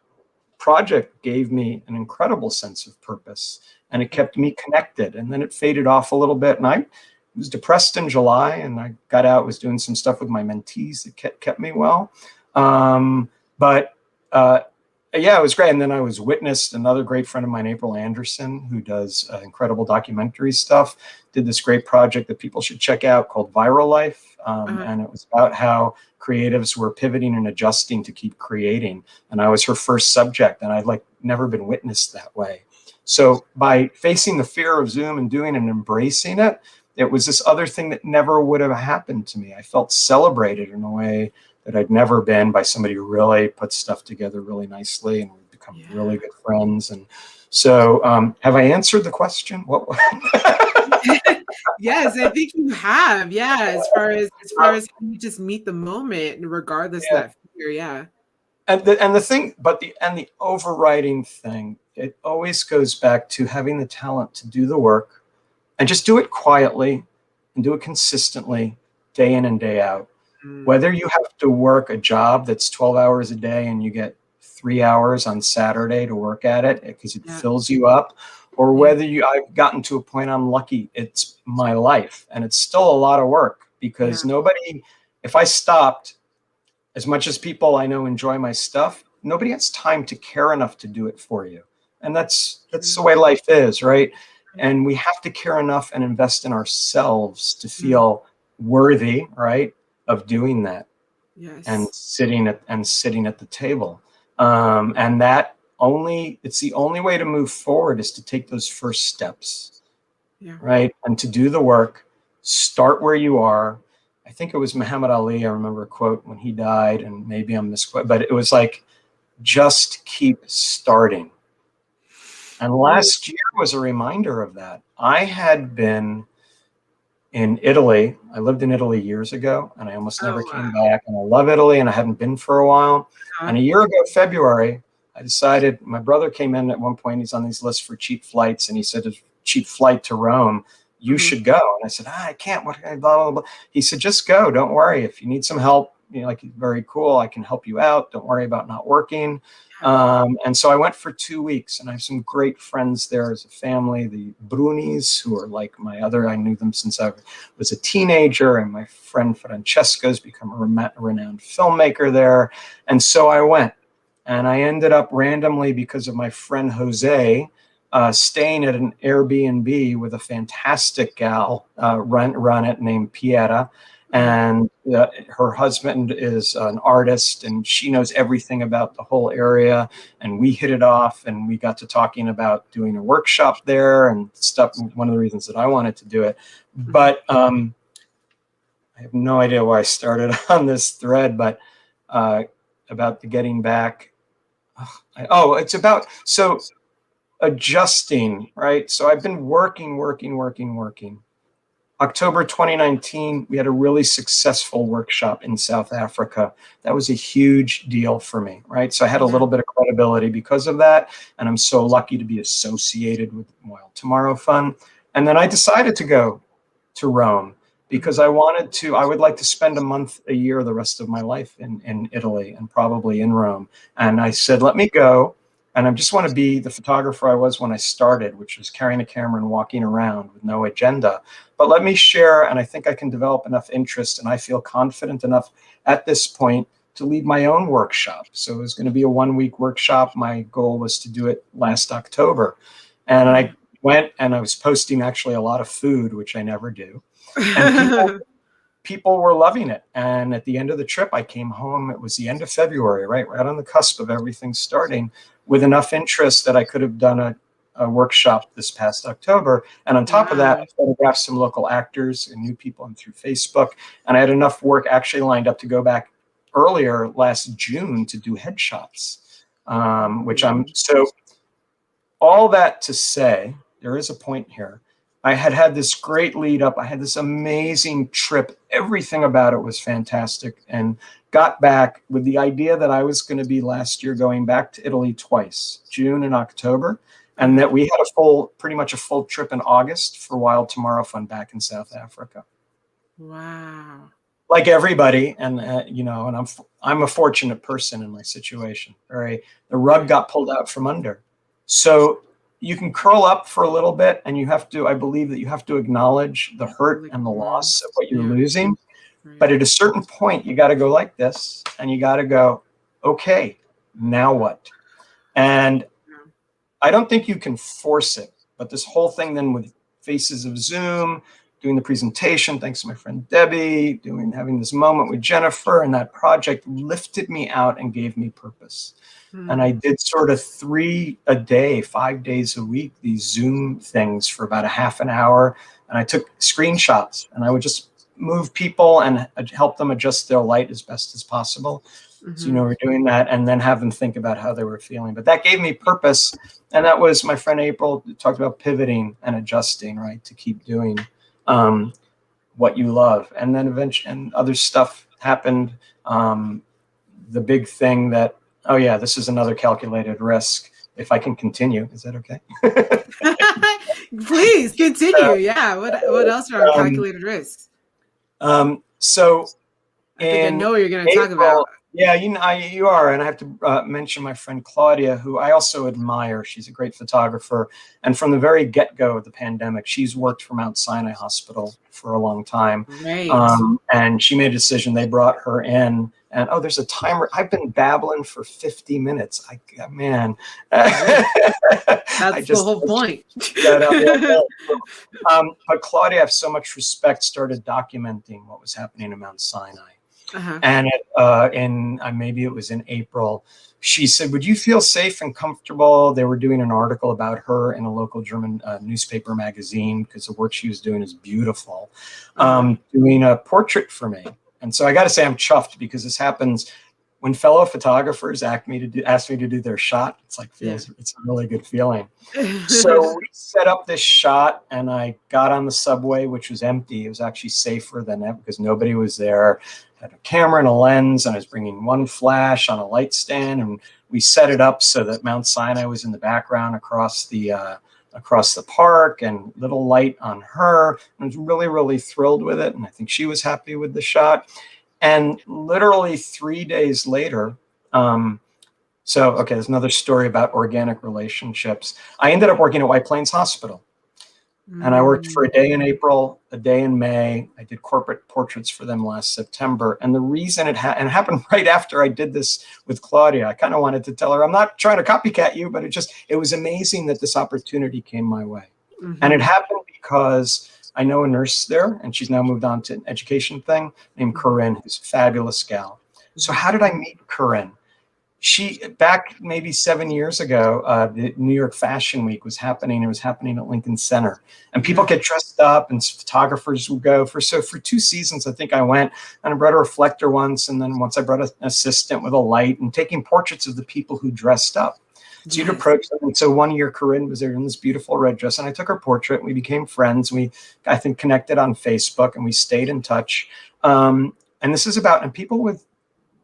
project gave me an incredible sense of purpose, and it kept me connected. And then it faded off a little bit. And I was depressed in July, and I got out, was doing some stuff with my mentees that kept me well. Yeah, it was great. And then I was witnessed, another great friend of mine, April Anderson, who does incredible documentary stuff, did this great project that people should check out called Viral Life. And it was about how creatives were pivoting and adjusting to keep creating. And I was her first subject, and I'd never been witnessed that way. So by facing the fear of Zoom and doing and embracing it, it was this other thing that never would have happened to me. I felt celebrated in a way that I'd never been by somebody who really put stuff together really nicely, and we've become really good friends. And so have I answered the question? What? Yes, I think you have. Yeah, as far as you just meet the moment, regardless of that fear. Yeah. And the overriding thing, it always goes back to having the talent to do the work and just do it quietly and do it consistently, day in and day out. Whether you have to work a job that's 12 hours a day and you get 3 hours on Saturday to work at it because it fills you up, or whether I've gotten to a point I'm lucky, it's my life, and it's still a lot of work, because if I stopped, as much as people I know enjoy my stuff, nobody has time to care enough to do it for you. And that's the way life is, right? And we have to care enough and invest in ourselves to feel worthy, right, of doing that. And sitting at the table. And it's the only way to move forward is to take those first steps, right? And to do the work, start where you are. I think it was Muhammad Ali. I remember a quote when he died, and maybe I'm misquoting, but it was like, just keep starting. And last year was a reminder of that. I had been in Italy. I lived in Italy years ago, and I almost never came back. And I love Italy, and I hadn't been for a while. And a year ago, February, I decided, my brother came in at one point, he's on these lists for cheap flights, and he said, cheap flight to Rome. You should go. And I said, I can't, what, blah, blah, blah. He said, just go, don't worry. If you need some help, you know, like, very cool, I can help you out. Don't worry about not working. And so I went for 2 weeks, and I have some great friends there as a family, the Brunis, who are like my other, I knew them since I was a teenager, and my friend Francesca's become a renowned filmmaker there. And so I went, and I ended up randomly, because of my friend Jose, staying at an Airbnb with a fantastic gal, run it, named Piera. And her husband is an artist, and she knows everything about the whole area. And we hit it off, and we got to talking about doing a workshop there and stuff. One of the reasons that I wanted to do it. But I have no idea why I started on this thread, but about the getting back. It's about, so adjusting, right? So I've been working. October 2019, we had a really successful workshop in South Africa. That was a huge deal for me, right? So I had a little bit of credibility because of that, and I'm so lucky to be associated with Wild Tomorrow Fund. And then I decided to go to Rome because I would like to spend a month a year the rest of my life in Italy, and probably in Rome. And I said, let me go. And I just want to be the photographer I was when I started, which was carrying a camera and walking around with no agenda. But let me share, and I think I can develop enough interest, and I feel confident enough at this point to lead my own workshop. So it was going to be a 1-week workshop. My goal was to do it last October. And I went, and I was posting actually a lot of food, which I never do. And people were loving it. And at the end of the trip, I came home. It was the end of February, right on the cusp of everything starting, with enough interest that I could have done a workshop this past October. And on top of that, I photographed some local actors and new people through Facebook. And I had enough work actually lined up to go back earlier last June to do headshots, which so all that to say, there is a point here. I had this great lead up. I had this amazing trip. Everything about it was fantastic, and got back with the idea that I was going to be last year going back to Italy twice, June and October, and that we had pretty much a full trip in August for Wild Tomorrow Fund back in South Africa. Wow. Like everybody, and you know, and I'm a fortunate person in my situation. The rug got pulled out from under. So you can curl up for a little bit, and I believe that you have to acknowledge the hurt and the loss of what you're losing. But at a certain point, you got to go like this, and you got to go, okay, now what? And I don't think you can force it, but this whole thing then with Faces of Zoom, doing the presentation, thanks to my friend Debbie, having this moment with Jennifer, and that project lifted me out and gave me purpose. And I did sort of 3 a day, 5 days a week, these Zoom things for about a half an hour. And I took screenshots, and I would just move people and help them adjust their light as best as possible. So, you know, we're doing that, and then have them think about how they were feeling. But that gave me purpose. And that was my friend April talked about pivoting and adjusting, right, to keep doing what you love. And then eventually, and other stuff happened. The big thing that, oh yeah, this is another calculated risk. If I can continue, is that okay? Please continue. Yeah. What else are our calculated risks? So I think I know what you're going to talk about. Yeah, you are. And I have to mention my friend Claudia, who I also admire. She's a great photographer. And from the very get-go of the pandemic, she's worked for Mount Sinai Hospital for a long time. Right. And she made a decision. They brought her in. And, there's a timer. I've been babbling for 50 minutes. Man. That's the whole point. But Claudia, I have so much respect, started documenting what was happening in Mount Sinai. And maybe it was in April, she said, would you feel safe and comfortable? They were doing an article about her in a local German newspaper magazine, because the work she was doing is beautiful, doing a portrait for me. And so I got to say, I'm chuffed, because this happens when fellow photographers ask me to do their shot. It's like, it's a really good feeling. So we set up this shot, and I got on the subway, which was empty. It was actually safer than that because nobody was there. I had a camera and a lens, and I was bringing one flash on a light stand, and we set it up so that Mount Sinai was in the background across the across the park and little light on her. I was really, really thrilled with it. And I think she was happy with the shot. And literally 3 days later, there's another story about organic relationships. I ended up working at White Plains Hospital. And I worked for a day in April, a day in May. I did corporate portraits for them last September. And the reason it happened right after I did this with Claudia, I kind of wanted to tell her, I'm not trying to copycat you, but it was amazing that this opportunity came my way. And it happened because I know a nurse there, and she's now moved on to an education thing, named Corinne, who's a fabulous gal. So how did I meet Corinne? Back maybe 7 years ago, the New York Fashion Week was happening. It was happening at Lincoln Center, and people get dressed up, and photographers would go. For 2 seasons, I think I went, and I brought a reflector once, and then once I brought an assistant with a light and taking portraits of the people who dressed up. So you'd approach them. And so one year, Corinne was there in this beautiful red dress, and I took her portrait. And we became friends. We, I think, connected on Facebook, and we stayed in touch. And this is about, and people with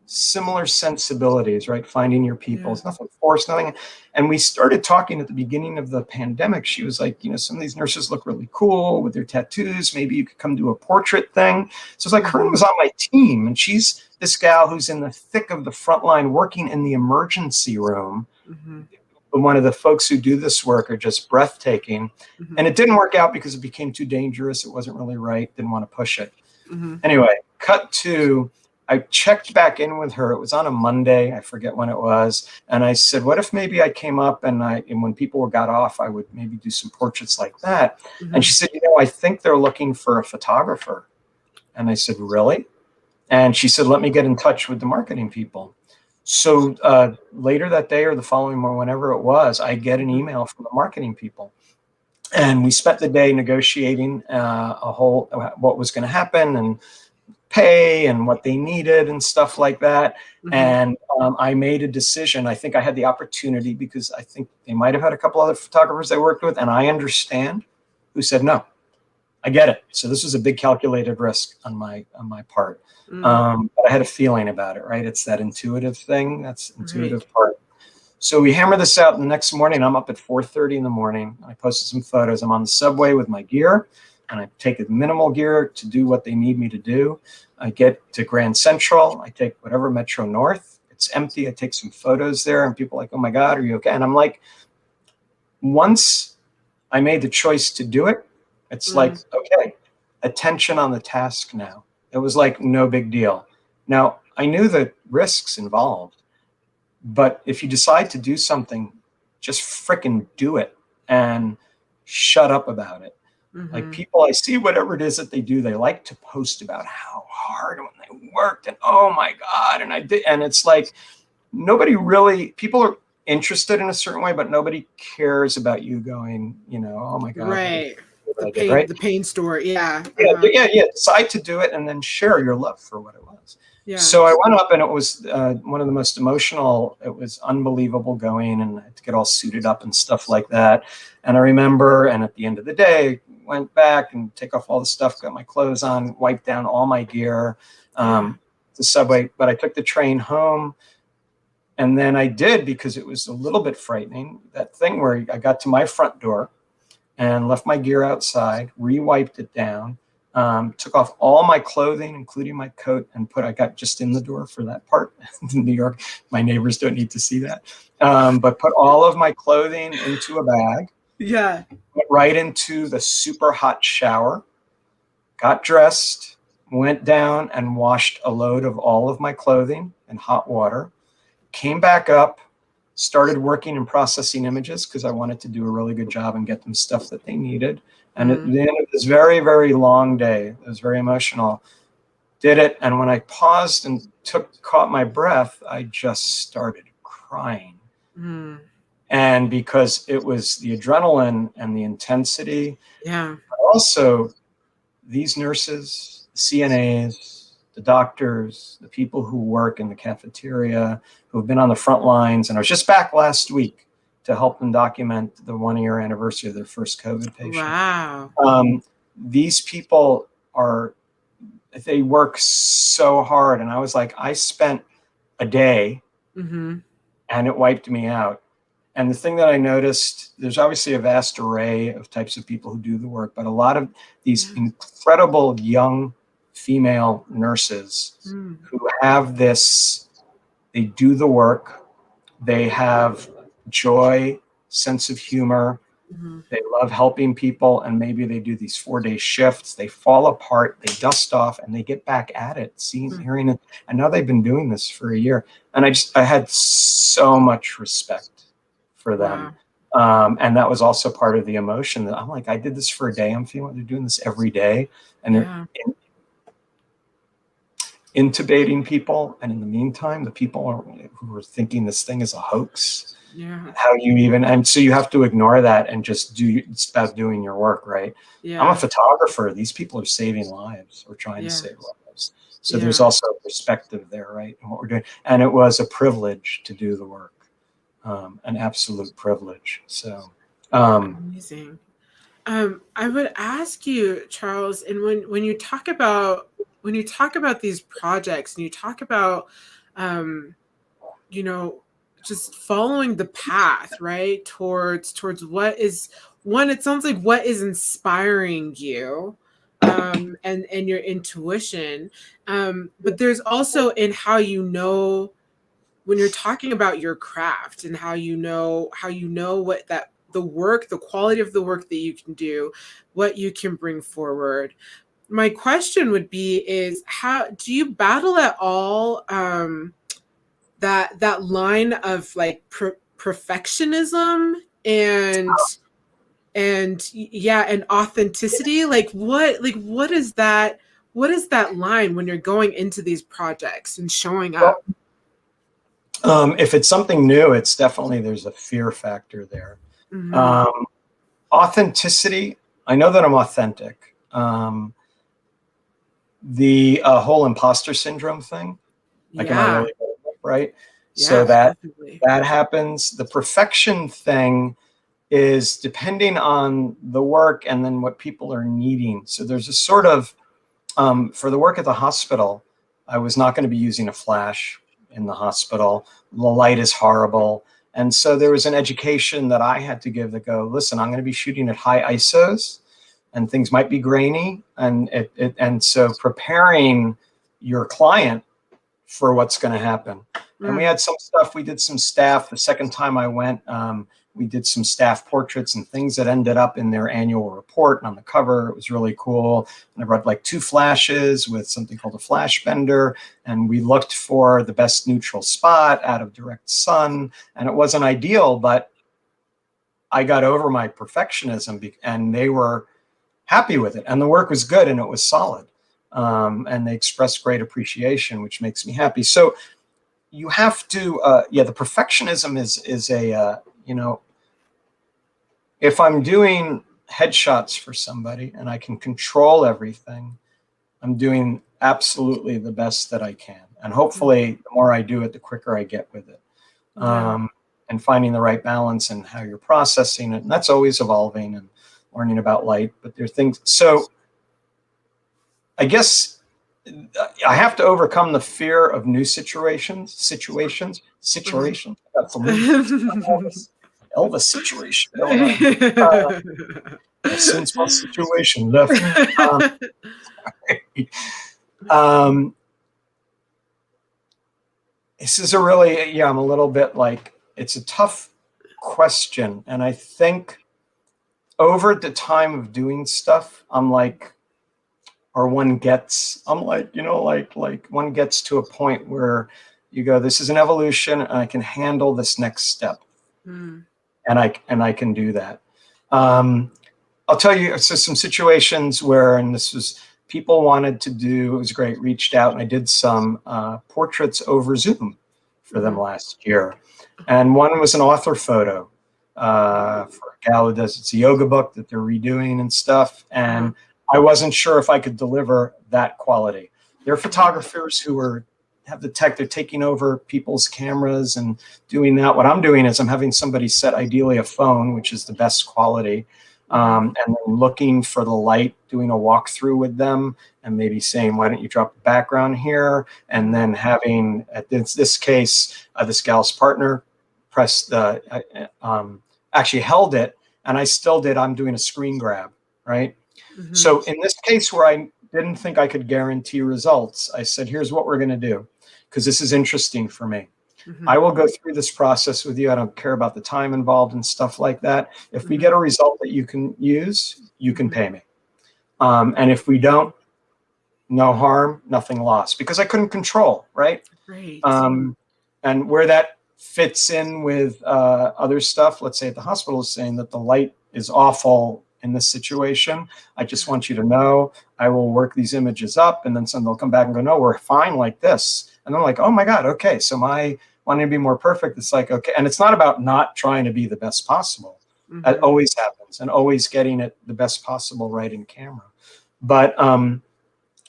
similar sensibilities, right? Finding your people. It's nothing forced, nothing. And we started talking at the beginning of the pandemic. She was like, some of these nurses look really cool with their tattoos. Maybe you could come do a portrait thing. So it's like, Corinne was on my team, and she's this gal who's in the thick of the front line working in the emergency room. One of the folks who do this work are just breathtaking. And it didn't work out because it became too dangerous. It wasn't really right. Didn't want to push it. Anyway, cut to, I checked back in with her. It was on a Monday. I forget when it was. And I said, what if maybe I came up and when people got off, I would maybe do some portraits like that. And she said, I think they're looking for a photographer. And I said, really? And she said, let me get in touch with the marketing people. So later that day or the following morning, whenever it was, I get an email from the marketing people. And we spent the day negotiating what was going to happen and pay and what they needed and stuff like that. And I made a decision. I think I had the opportunity because I think they might have had a couple other photographers they worked with, and I understand, who said no. I get it. So this was a big calculated risk on my part. But I had a feeling about it, right? It's that intuitive thing. That's intuitive part. So we hammer this out. And the next morning, I'm up at 4:30 in the morning. I posted some photos. I'm on the subway with my gear, and I take a minimal gear to do what they need me to do. I get to Grand Central. I take whatever Metro North. It's empty. I take some photos there, and people are like, oh my God, are you okay? And I'm like, once I made the choice to do it, it's like, okay, attention on the task now. It was like no big deal. Now, I knew the risks involved, but if you decide to do something, just frickin' do it and shut up about it. Like people, I see whatever it is that they do, they like to post about how hard when they worked and oh my God, and I did. And it's like, people are interested in a certain way, but nobody cares about you going, oh my God. Right. The pain story. Yeah. Decide to do it and then share your love for what it was. Yeah. So I went up, and it was one of the most emotional. It was unbelievable going, and I had to get all suited up and stuff like that. And I remember, and at the end of the day, went back and take off all the stuff, got my clothes on, wiped down all my gear, the subway. But I took the train home. And then I did, because it was a little bit frightening, that thing where I got to my front door and left my gear outside, re-wiped it down, took off all my clothing, including my coat, and I got just in the door for that part. In New York, my neighbors don't need to see that. But put all of my clothing into a bag. Yeah. Went right into the super hot shower, got dressed, went down and washed a load of all of my clothing in hot water, came back up, started working and processing images because I wanted to do a really good job and get them stuff that they needed. And at the end of this very, very long day, it was very emotional, did it. And when I paused and caught my breath, I just started crying. And because it was the adrenaline and the intensity, but also these nurses, the CNAs, the doctors, the people who work in the cafeteria, who have been on the front lines. And I was just back last week to help them document the 1-year anniversary of their first COVID patient. Wow. These people they work so hard. And I was like, I spent a day and it wiped me out. And the thing that I noticed, there's obviously a vast array of types of people who do the work, but a lot of these incredible young female nurses who have this, they do the work, they have joy, sense of humor, they love helping people, and maybe they do these 4-day shifts, they fall apart, they dust off, and they get back at it, seeing, hearing it. And now they've been doing this for a year. And I had so much respect for them. And that was also part of the emotion that I'm like, I did this for a day. I'm feeling they're doing this every day. And they're intubating people. And in the meantime, the people who are thinking this thing is a hoax. How you even, and so you have to ignore that and just it's about doing your work, right? I'm a photographer. These people are saving lives or trying to save lives. So there's also a perspective there, right? And what we're doing. And it was a privilege to do the work. An absolute privilege. So amazing. I would ask you, Charles, and when you talk about these projects and you talk about just following the path, right, towards what is it sounds like what is inspiring you, and your intuition, but there's also in how when you're talking about your craft and how you know what the quality of the work that you can do, what you can bring forward. My question would be is, how do you battle at all that line of like perfectionism and authenticity? What is that line when you're going into these projects and showing up? If it's something new, it's definitely, there's a fear factor there. Authenticity, I know that I'm authentic. The whole imposter syndrome thing, like, am I really good, right? So that happens. The perfection thing is depending on the work and then what people are needing. So there's a sort of, for the work at the hospital, I was not going to be using a flash in the hospital. The light is horrible. And so there was an education that I had to give that go, listen, I'm going to be shooting at high ISOs and things might be grainy. And so preparing your client for what's going to happen. And we had some stuff, we did some staff. The second time I went, we did some staff portraits and things that ended up in their annual report and on the cover. It was really cool. And I brought like 2 flashes with something called a flash bender. And we looked for the best neutral spot out of direct sun. And it wasn't ideal, but I got over my perfectionism and they were happy with it. And the work was good and it was solid. And they expressed great appreciation, which makes me happy. So you have to, the perfectionism is a, if I'm doing headshots for somebody and I can control everything, I'm doing absolutely the best that I can. And hopefully the more I do it, the quicker I get with it. And finding the right balance and how you're processing it. And that's always evolving and learning about light, but there are things. So I guess I have to overcome the fear of new situations. That's the Elvis situation going on. Since my situation left. This is a really, I'm a little bit like, it's a tough question. And I think over the time of doing stuff, I'm like, or one gets, I'm like, like one gets to a point where you go, this is an evolution and I can handle this next step. And I can do that. I'll tell you, so some situations where, and this was, people wanted to do, it was great, reached out and I did some portraits over Zoom for them last year. And one was an author photo for a gal who does, it's a yoga book that they're redoing and stuff. And I wasn't sure if I could deliver that quality. There are photographers who have the tech, they're taking over people's cameras and doing that. What I'm doing is I'm having somebody set ideally a phone, which is the best quality, and then looking for the light, doing a walkthrough with them and maybe saying, why don't you drop the background here? And then having, at this case, this gal's partner pressed the, actually held it, and I still did, I'm doing a screen grab, right? Mm-hmm. So in this case where I didn't think I could guarantee results, I said, here's what we're going to do, because this is interesting for me. Mm-hmm. I will go through this process with you. I don't care about the time involved and stuff like that. If we Mm-hmm. get a result that you can use, you can pay me. And if we don't, no harm, nothing lost, because I couldn't control, right? Right. And where that fits in with other stuff, let's say at the hospital is saying that the light is awful in this situation. I just want you to know I will work these images up, and then some they'll come back and go, no, we're fine like this. And I'm like, oh my God, okay. So my wanting to be more perfect, it's like, okay. And it's not about not trying to be the best possible. Mm-hmm. That always happens, and always getting it the best possible right in camera. But,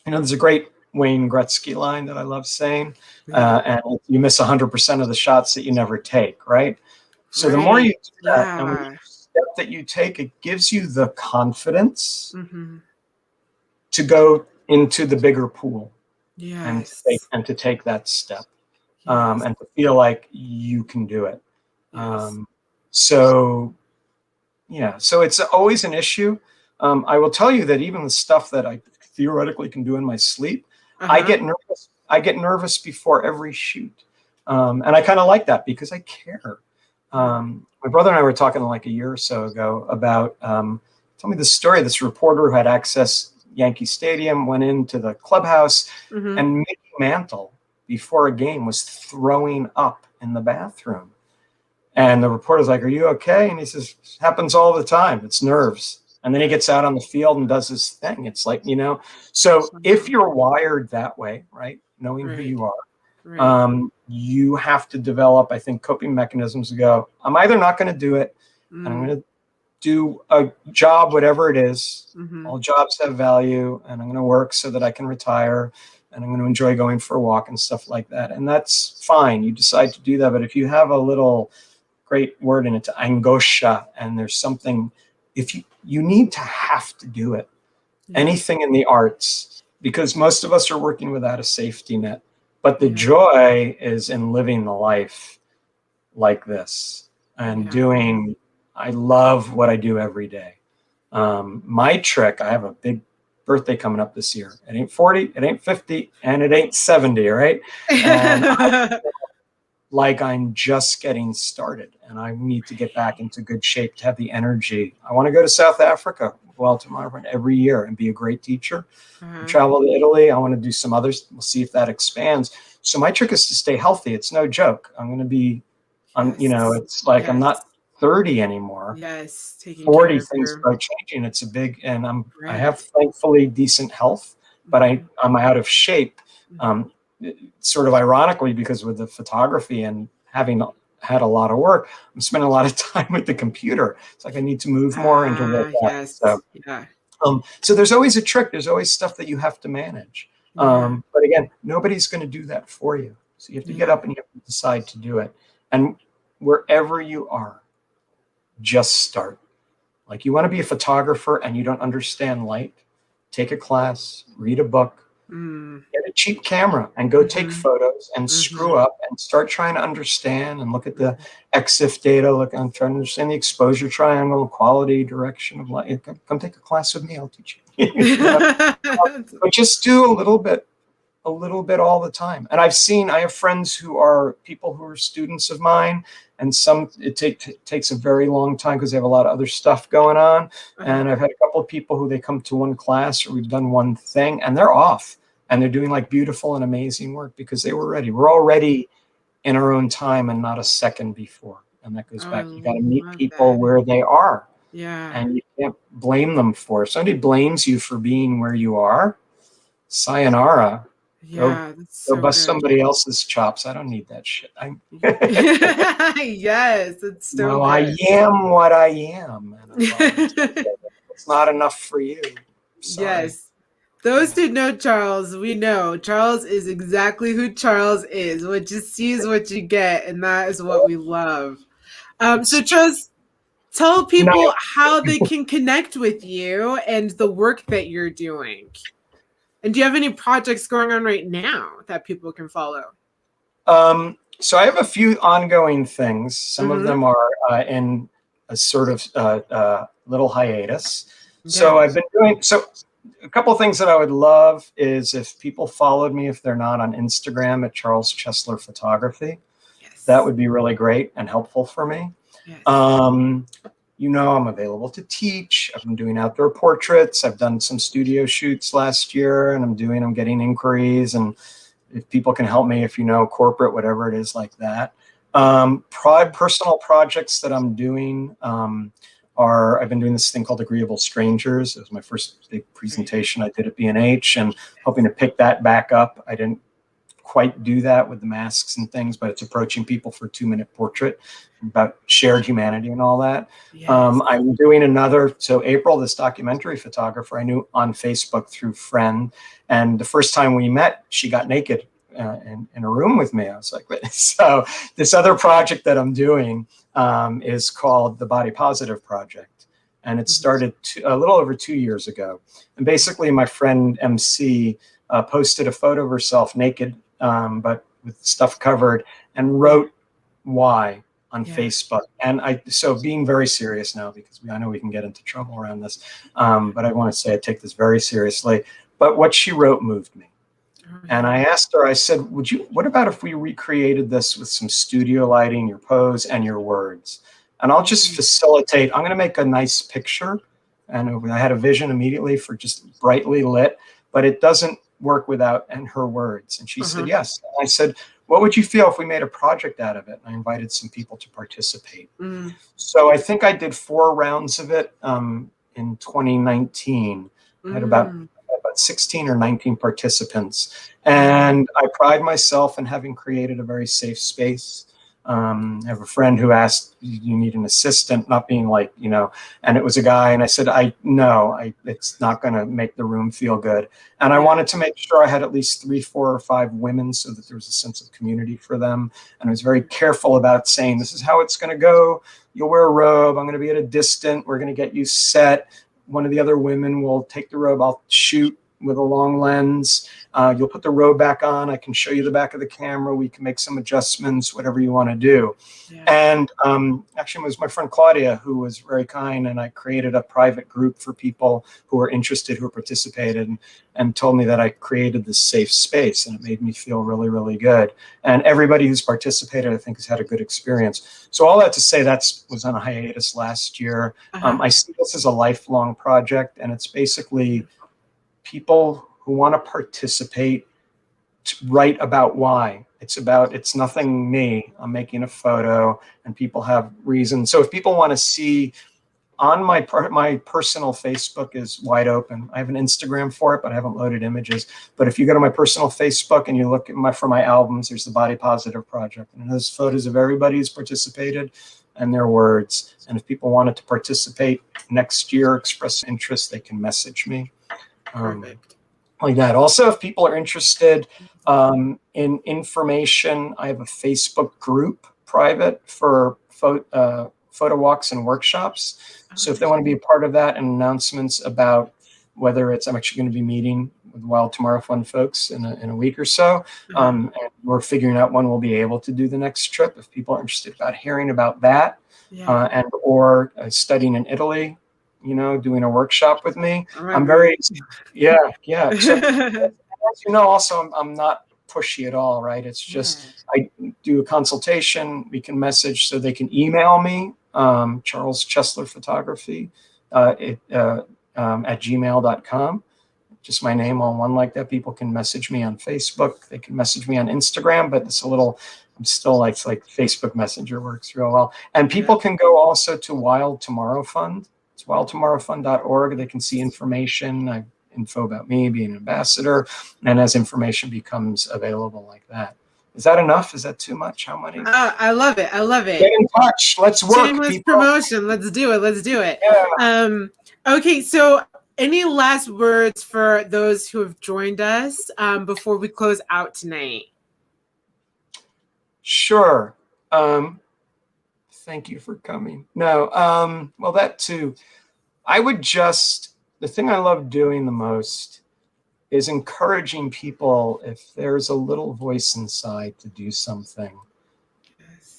there's a great Wayne Gretzky line that I love saying, and you miss 100% of the shots that you never take, right? So the more you do that, and with each step that you take, it gives you the confidence to go into the bigger pool, and to take that step, and to feel like you can do it. So it's always an issue. I will tell you that even the stuff that I theoretically can do in my sleep, I get nervous. I get nervous before every shoot. And I kind of like that because I care. My brother and I were talking like a year or so ago about, tell me the story of this reporter who had access Yankee Stadium, went into the clubhouse, and Mickey Mantle, before a game, was throwing up in the bathroom. And the reporter's like, are you okay? And he says, happens all the time. It's nerves. And then he gets out on the field and does his thing. It's like, so if you're wired that way, right, knowing who you are, you have to develop, I think, coping mechanisms to go, I'm either not going to do it, and I'm going to do a job, whatever it is. All jobs have value, and I'm going to work so that I can retire, and I'm going to enjoy going for a walk and stuff like that. And that's fine. You decide to do that. But if you have a little great word in it, angoscia, and there's something, if you need to have to do it. Anything in the arts, because most of us are working without a safety net. But the joy is in living the life like this and doing, I love what I do every day. My trick, I have a big birthday coming up this year. It ain't 40, it ain't 50, and it ain't 70, right? And I feel like I'm just getting started, and I need to get back into good shape to have the energy. I want to go to South Africa, tomorrow, every year, and be a great teacher. Travel to Italy. I want to do some others. We'll see if that expands. So my trick is to stay healthy. It's no joke. I'm going to be, it's like I'm not 30 anymore. Taking 40 things start changing. It's a big, and I have thankfully decent health, but I'm out of shape. Sort of ironically, because with the photography and having had a lot of work, I'm spending a lot of time with the computer. It's like I need to move more and to work out. So there's always a trick. There's always stuff that you have to manage. But again, nobody's going to do that for you. So you have to get up and you have to decide to do it. And wherever you are, just start. Like, you want to be a photographer and you don't understand light, take a class, read a book, get a cheap camera and go take photos and screw up and start trying to understand and look at the EXIF data. Look, I'm trying to understand the exposure triangle, quality, direction of light. Come take a class with me. I'll teach you. But just do a little bit all the time. And I have friends who are people who are students of mine, and it takes a very long time because they have a lot of other stuff going on. And I've had a couple of people who they come to one class or we've done one thing and they're off and they're doing like beautiful and amazing work because they were ready. We're all ready in our own time and not a second before. And that goes back. You got to meet people where they are. And you can't blame them for it. If somebody blames you for being where you are, sayonara. Go bust somebody else's chops. I don't need that shit. Yes, it's so no, good. I am what I am. And it's not enough for you. Sorry. Yes. Those who know Charles, we know Charles is exactly who Charles is. What you see is what you get, and that is what we love. So Charles, tell people how they can connect with you and the work that you're doing. And do you have any projects going on right now that people can follow? So I have a few ongoing things. Some of Mm-hmm. them are in a sort of little hiatus. So Yeah. I've been doing, so a couple of things that I would love is if people followed me, if they're not on Instagram at Charles Chessler Photography, that Yes. would be really great and helpful for me. Yes. Um, you know, I'm available to teach. I've been doing outdoor portraits. I've done some studio shoots last year, and I'm getting inquiries, and if people can help me, if you know, corporate, whatever it is like that. Personal projects that I'm doing I've been doing this thing called Agreeable Strangers. It was my first big Great. presentation I did at B&H, and hoping to pick that back up. I didn't quite do that with the masks and things, but it's approaching people for a 2-minute portrait about shared humanity and all that. Yes. I'm doing another, so April, this documentary photographer I knew on Facebook through friend, and the first time we met, she got naked in a room with me. I was like, wait. So this other project that I'm doing is called the Body Positive Project. And it Mhm. started a little over 2 years ago. And basically my friend MC posted a photo of herself naked, but with stuff covered, and wrote why on Yeah. Facebook. And so being very serious now, because I know we can get into trouble around this, but I want to say I take this very seriously. But what she wrote moved me. Oh, And yeah. I asked her, I said, what about if we recreated this with some studio lighting, your pose and your words? And I'll just Mm. facilitate, I'm going to make a nice picture. And I had a vision immediately for just brightly lit, but it doesn't work without and her words. And she said, Uh-huh. yes. And I said, what would you feel if we made a project out of it? And I invited some people to participate. Mm. So I think I did 4 rounds of it in 2019. I had about Mm. 16 or 19 participants. And I pride myself in having created a very safe space. I have a friend who asked, you need an assistant, not being like, you know, and it was a guy. And I said, it's not going to make the room feel good. And I Yeah. wanted to make sure I had at least 3, 4, or 5 women so that there was a sense of community for them. And I was very careful about saying, this is how it's going to go. You'll wear a robe. I'm going to be at a distance. We're going to get you set. One of the other women will take the robe. I'll shoot with a long lens. You'll put the robe back on. I can show you the back of the camera. We can make some adjustments, whatever you want to do. Yeah. And actually, it was my friend Claudia who was very kind, and I created a private group for people who were interested, who participated, and told me that I created this safe space, and it made me feel really, really good. And everybody who's participated, I think, has had a good experience. So all that to say, was on a hiatus last year. Uh-huh. I see this as a lifelong project, and it's basically people who want to participate to write about why. It's nothing me. I'm making a photo and people have reasons. So if people want to see on my personal Facebook is wide open. I have an Instagram for it, but I haven't loaded images. But if you go to my personal Facebook and you look at for my albums, there's the Body Positive Project. And there's photos of everybody who's participated and their words. And if people wanted to participate next year, express interest, they can message me. Perfect. Like that. Also, if people are interested in information, I have a Facebook group private for photo walks and workshops. So if they want to be a part of that and announcements about whether I'm actually going to be meeting with Wild Tomorrow Fun folks in a week or so. And we're figuring out when we'll be able to do the next trip. If people are interested about hearing about that or studying in Italy, you know, doing a workshop with me. I'm very, yeah. So as you know, also, I'm not pushy at all, right? It's just, I do a consultation, we can message, so they can email me, Charles Chessler Photography at gmail.com. Just my name on one like that. People can message me on Facebook. They can message me on Instagram, but it's a little, I'm still like Facebook Messenger works real well. And people can go also to Wild Tomorrow Fund. It's wildtomorrowfund.org. They can see information, info about me being an ambassador, and as information becomes available like that. Is that enough? Is that too much? How many? I love it. I love it. Get in touch. Let's work. Shameless people. Promotion. Let's do it. Let's do it. Yeah. Okay, so any last words for those who have joined us before we close out tonight? Sure. Thank you for coming. No, well, that too. The thing I love doing the most is encouraging people, if there's a little voice inside, to do something.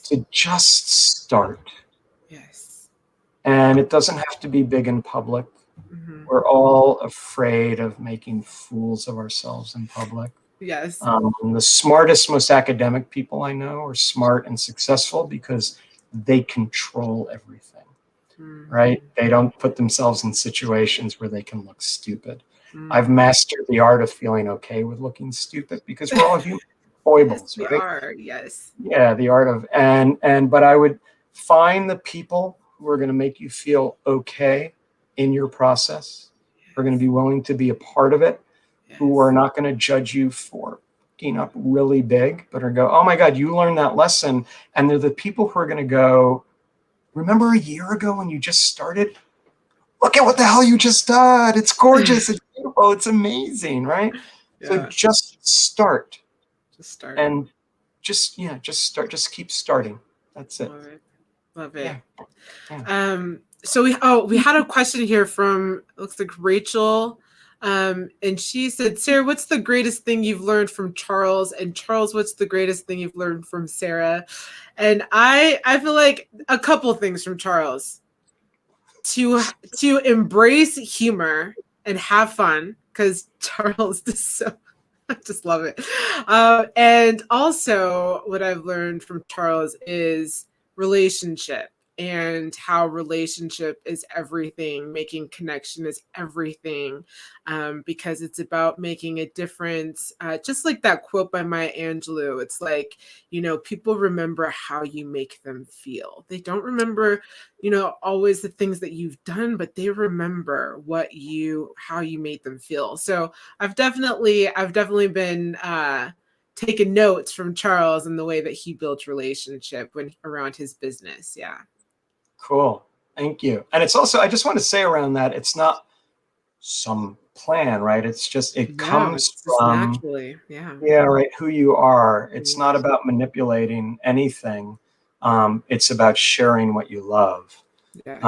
to just start. Yes. And it doesn't have to be big in public. Mm-hmm. We're all afraid of making fools of ourselves in public. Yes. The smartest, most academic people I know are smart and successful because they control everything, right? They don't put themselves in situations where they can look stupid. I've mastered the art of feeling okay with looking stupid because we're all human foibles, Yes, we right? are. Yes. Yeah, the art of, but I would find the people who are going to make you feel okay in your process, who are going to be willing to be a part of it, who are not going to judge you for fucking up really big, but are go, oh my God, you learned that lesson. And they're the people who are going to go, remember a year ago when you just started? Look at what the hell you just did. It's gorgeous. It's beautiful. It's amazing, right? Yeah. So just start. Just start. And just start. Just keep starting. That's it. Love it. Love it. Yeah. So we had a question here from, looks like Rachel. And she said, Sarah, what's the greatest thing you've learned from Charles? And Charles, what's the greatest thing you've learned from Sarah? And I feel like a couple things from Charles. To embrace humor and have fun, because Charles is so, I just love it. And also what I've learned from Charles is relationship, and how relationship is everything, making connection is everything, because it's about making a difference. Just like that quote by Maya Angelou, it's like, people remember how you make them feel. They don't remember, always the things that you've done, but they remember how you made them feel. So I've definitely been taking notes from Charles and the way that he built relationship around his business. Yeah. Cool. Thank you. And it's also, I just want to say around that, it's not some plan, right? It's just, it comes from naturally. Yeah. Yeah, right. Who you are. It's not about manipulating anything. It's about sharing what you love. Yes.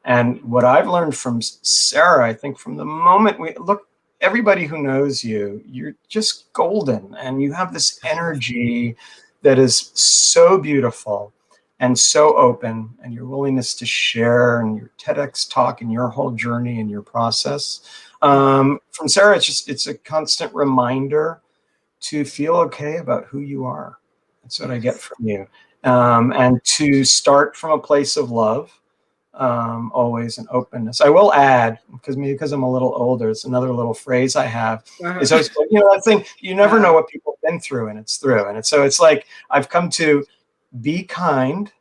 And what I've learned from Sarah, I think from the moment we look, everybody who knows you, you're just golden, and you have this energy that is so beautiful and so open, and your willingness to share, and your TEDx talk, and your whole journey and your process. From Sarah, it's a constant reminder to feel okay about who you are. That's what I get from you. And to start from a place of love, always, an openness. I will add, because I'm a little older, it's another little phrase I have, is always, that thing, you never know what people have been through, and it's through. And so it's like, I've come to be kind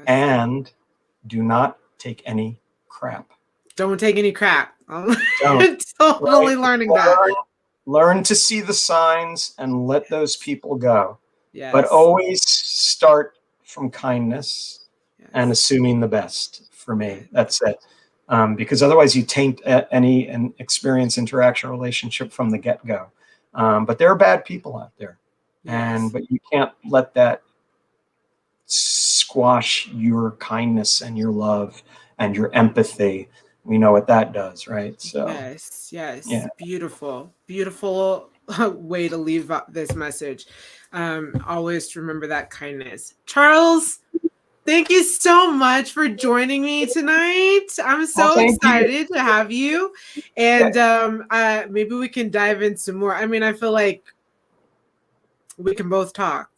and do not take any crap. Don't take any crap. Don't. Totally learning that. Learn to see the signs and let those people go. Yes. But always start from kindness and assuming the best. For me, that's it. Because otherwise you taint any experience, interaction, relationship from the get-go. But there are bad people out there. But you can't let that squash your kindness and your love and your empathy. We know what that does, right? So yes. Yeah. Beautiful way to leave this message. Always remember that kindness. Charles, thank you so much for joining me tonight. I'm so excited to have you. And maybe we can dive in some more. I mean, I feel like we can both talk.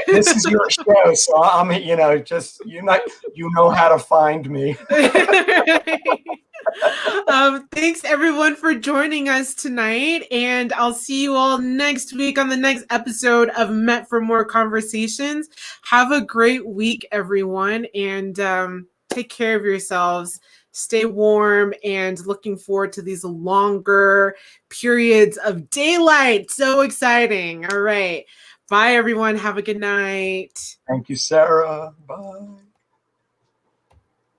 This is your show, so I'm, you know how to find me. Thanks everyone for joining us tonight, and I'll see you all next week on the next episode of Met for More Conversations. Have a great week, everyone, and take care of yourselves. Stay warm, and looking forward to these longer periods of daylight. So exciting. All right. Bye, everyone. Have a good night. Thank you, Sarah. Bye.